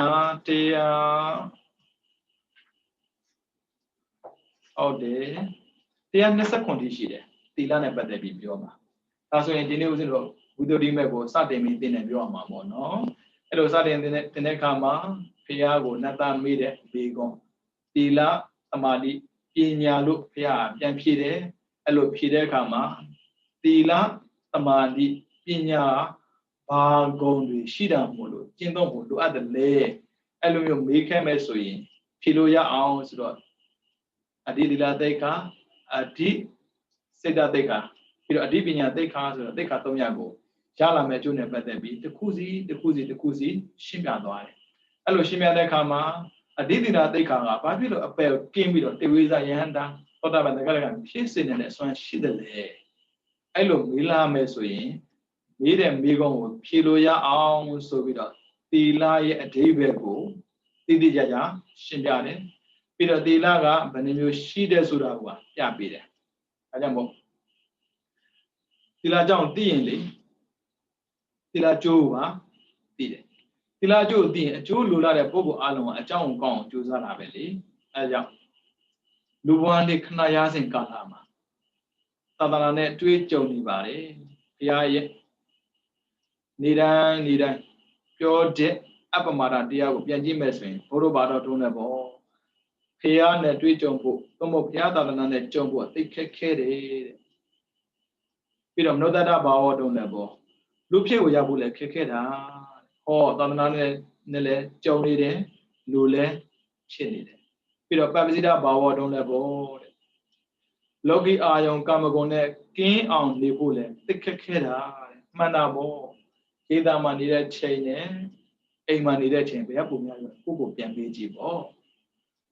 100ဟုတ်တယ်129တိရှိတယ်သီလနဲ့ပတ်သက်ပြီးပြောမှာဒါဆိုရင်ဒီနေ့ဦးဇင်းတို့ဝိသုဒ္ဓိမဲ့ကိုစတင်ပြီးသင်တယ်ပြောရမှာပေါ့နော် အဲ့လိုစတင်တဲ့အခါမှာဖះကိုနတ်သားမိတဲ့ဘေကွန်သီလသမာဓိပညာလို့ဖះပြန်ဖြည့်တယ်အဲ့လိုဖြည့်တဲ့အခါမှာသီလသမာဓိပညာဘာဂုဏ်တွေရှိတာမို့လို့ကျင့်သုံးဖို့လိုအပ်တယ်လေအဲ့လိုမျိုးမေးခဲ့မဲ့ဆိုရင်ဖြည့်လို့ရအောင်ဆိုတော့အဓိသီလသိက္ခာအဓိစေတသိက္ခာပြီးတော့အဓိပညာသိက္ခာဆိုတော့သိက္ခာ၃ရပ်ကိုရလာမဲ့အကျိုးနဲ့ပတ်သက်ပြီးတစ်ခုစီရှင်းပြသွားတယ်အဲ့လိုရှင်းပြတဲ့အခါမှာအဓိသီလသိက္ခာကဘာဖြစ်လို့အပယ်ကင်းပြီးတော့တေဝိဇယဟန္တာသောတာပန်တက္ကရာဖြစ်စေနေတဲ့အစွမ်းရှိတယ်လေအဲ့လိုမေးလာမယ်ဆိုရင်မေးတဲ့မေးခွန်းကိုဖြေလို့ရအောင်ဆိုပြီးတော့သီလရဲ့အဓိပ္ပာယ်ကိုတိတိကျကျရှင်းပြတယ်ပြီးတော့သီလကဘယ်နှမျိုးရှိတယ်ဆိုတာကိုပြပေးတယ်အဲကြောင့်မို့သီလကြောင့်သိရင်လေသီလကျိုးပါသိတယ်သီလကျိုးသိရင်အကျိုးလိုလာတဲ့ပုဂ္ဂိုလ်အလုံးကအကြောင်းကောင်းအောင်ကြိုးစားတာပဲလေအဲကြောင့်လူဘဝနဲ့ခဏရစဉ်ကာလမှာသာသနာနဲ့တွေးကြုံနေပါတယ်ဘုရားရဲ့နေတိုင်းပြောတဲ့အပမာဒတရားကိုပြန်ကြည့်မယ်ဆိုရင်ဘုရားဘာတော်တုံးတယ်ပေါ့ဘုရားနဲ့တွေးကြုံဖို့သို့မဟုတ်ဘုရားသာသနာနဲ့ကြုံဖို့သိခက်ခဲတယ်တဲ့ပြီးတော့မနုဿတဘာဝတုံးတယ်ပေါ့လူဖြစ်ကိုရဖို့လည်းခက်ခဲတာဟောသာသနာနဲ့လည်းကြုံနေတယ်လူလည်းဖြစ်နေတယ်ပြီးတော့ပပ္ပစိတဘာဝတုံးလည်းပေါ့တဲ့လောကီအာယုံကာမဂုဏ်နဲ့ကင်းအောင်နေဖို့လည်းသိခက်ခဲတာတဲ့မှန်တာပေါ့ဒေသမှာနေတဲ့ချိန်နဲ့အိမ်မှာနေတဲ့ချိန်ပဲပုံများကိုယ့်ကိုပြန်ပေးကြည့်ပေါ့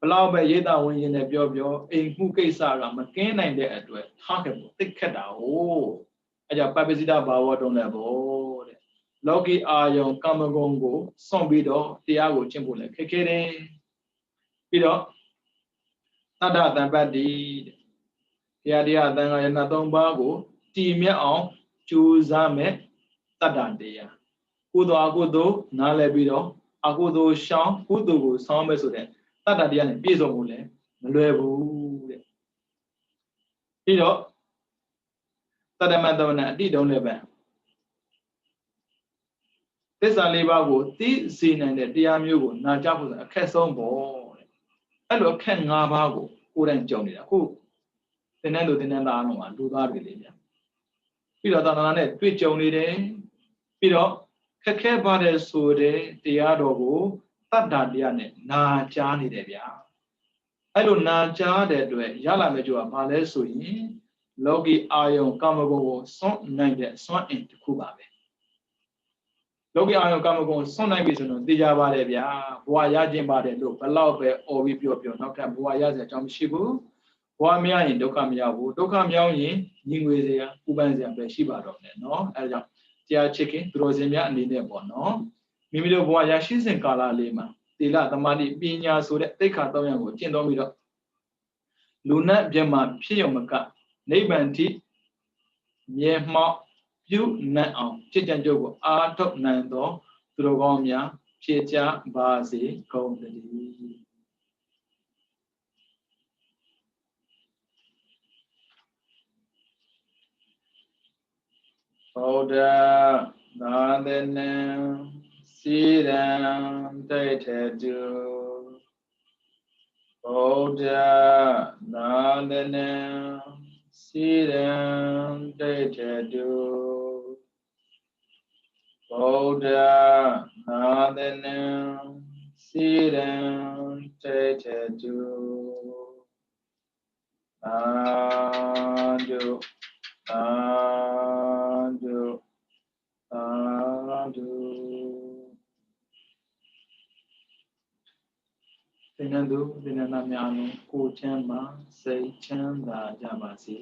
ဘလောက်ပဲရေးတာဝင်ရင်လည်းပြောအိမ်မှုကိစ္စကမကင်းနိုင်တဲ့အတွက်ထားခဲ့ဖို့သိခက်တာဟုတ်အဲကြောင့်ပပ္ပစိတဘာဝတုံးလည်းပေါ့တဲ့လောကီအာယုံကာမဂုဏ်ကိုစွန့်ပြီးတော့တရားကိုကျင့်ဖို့လည်းခက်ခဲတယ်ပြီးတော့သတ္တတံပတ္တိတဲ့တရားအသံဃာယနာ၃ပါးကိုတည်မြတ်အောင်ကြိုးစားမဲ့တတ္တတရားကုသိုလ်အကုသိုလ်နားလည်ပြီးတော့အကုသိုလ်ရှောင်ကုသိုလ်ကိုဆောင်းမဲ့ဆိုတဲ့တတ္တတရားနဲ့ပြည့်စုံဖို့လည်းမလွယ်ဘူးတဲ့ပြီးတော့တတ္တမတ္တဝနအတိတုံးလည်းပဲသစ္စာ၄ပါးကိုသိစေနိုင်တဲ့တရားမျိုးကိုနာကြားဖို့ဆိုအခက်ဆုံးပေါ့တဲ့အဲ့လိုအခက်၅ပါးကိုကိုယ်တိုင်ကြုံနေတာအခုသင်္นานသူသင်္นานသားအောင်မှာလူသားတွေလေဗျာပြီးတော့သာသနာနဲ့တွေ့ကြုံနေတယ်ပြီးတော့ခက်ခဲပါတယ်ဆိုတဲ့တရားတော်ကိုတတ္တတရားနဲ့နာကြားနေတယ်ဗျာအဲ့လိုနာကြားတဲ့အတွက်ရလာမယ့်ကြိုးကဘာလဲဆိုရင်လောကီအာယုံကာမဂုဏ်ကိုစွန့်နိုင်တဲ့စွန့်အင်တစ်ခုပါပဲလောကီအာယုံကာမဂုဏ်စွန့်နိုင်ပြီဆိုတော့သိကြပါတယ်ဗျာဘဝရခြင်းပါတယ်လို့ဘလောက်ပဲអော်ပြီးပြောနောက်ထပ်ဘဝရစရာအကြောင်းမရှိဘူးဘဝမရရင်ဒုက္ခမရဘူးဒုက္ခမရောက်ရင်ညီငွေစရာဥပန်းစရာပဲရှိပါတော့မယ်เนาะအဲဒါကြောင့်တရားချစ်ခင်သူတော်စင်များအနေနဲ့ပေါ့เนาะမိမိတို့ဘဝရရှိစဉ်ကာလလေးမှာသီလသမာဓိပညာဆိုတဲ့သိက္ခာ၃ရပ်ကိုကျင့်သုံးပြီးတော့လူနဲ့ပြမဖြစ်ရုံမကနိဗ္ဗာန်ထိမြဲမှောက်ပြုနိုင်အောင်จิตကြံကြုတ်ကိုအာထုတ်နိုင်သောသူတော်ကောင်းများဖြစ်ကြပါစေကုန်သတည်းဗုဒ္ဓသာသနာစီရံဒိဋ္ဌတုဗုဒ္ဓသာသနာစီရံဒိဋ္ဌတုဗုဒ္ဓသာသနာစီရံဒိဋ္ဌတုသာဓုသာဓုသာဓုသင်္นานသူသင်္นานသားများလုံးကိုယ်ချမ်းသာစိတ်ချမ်းသာကြပါစေ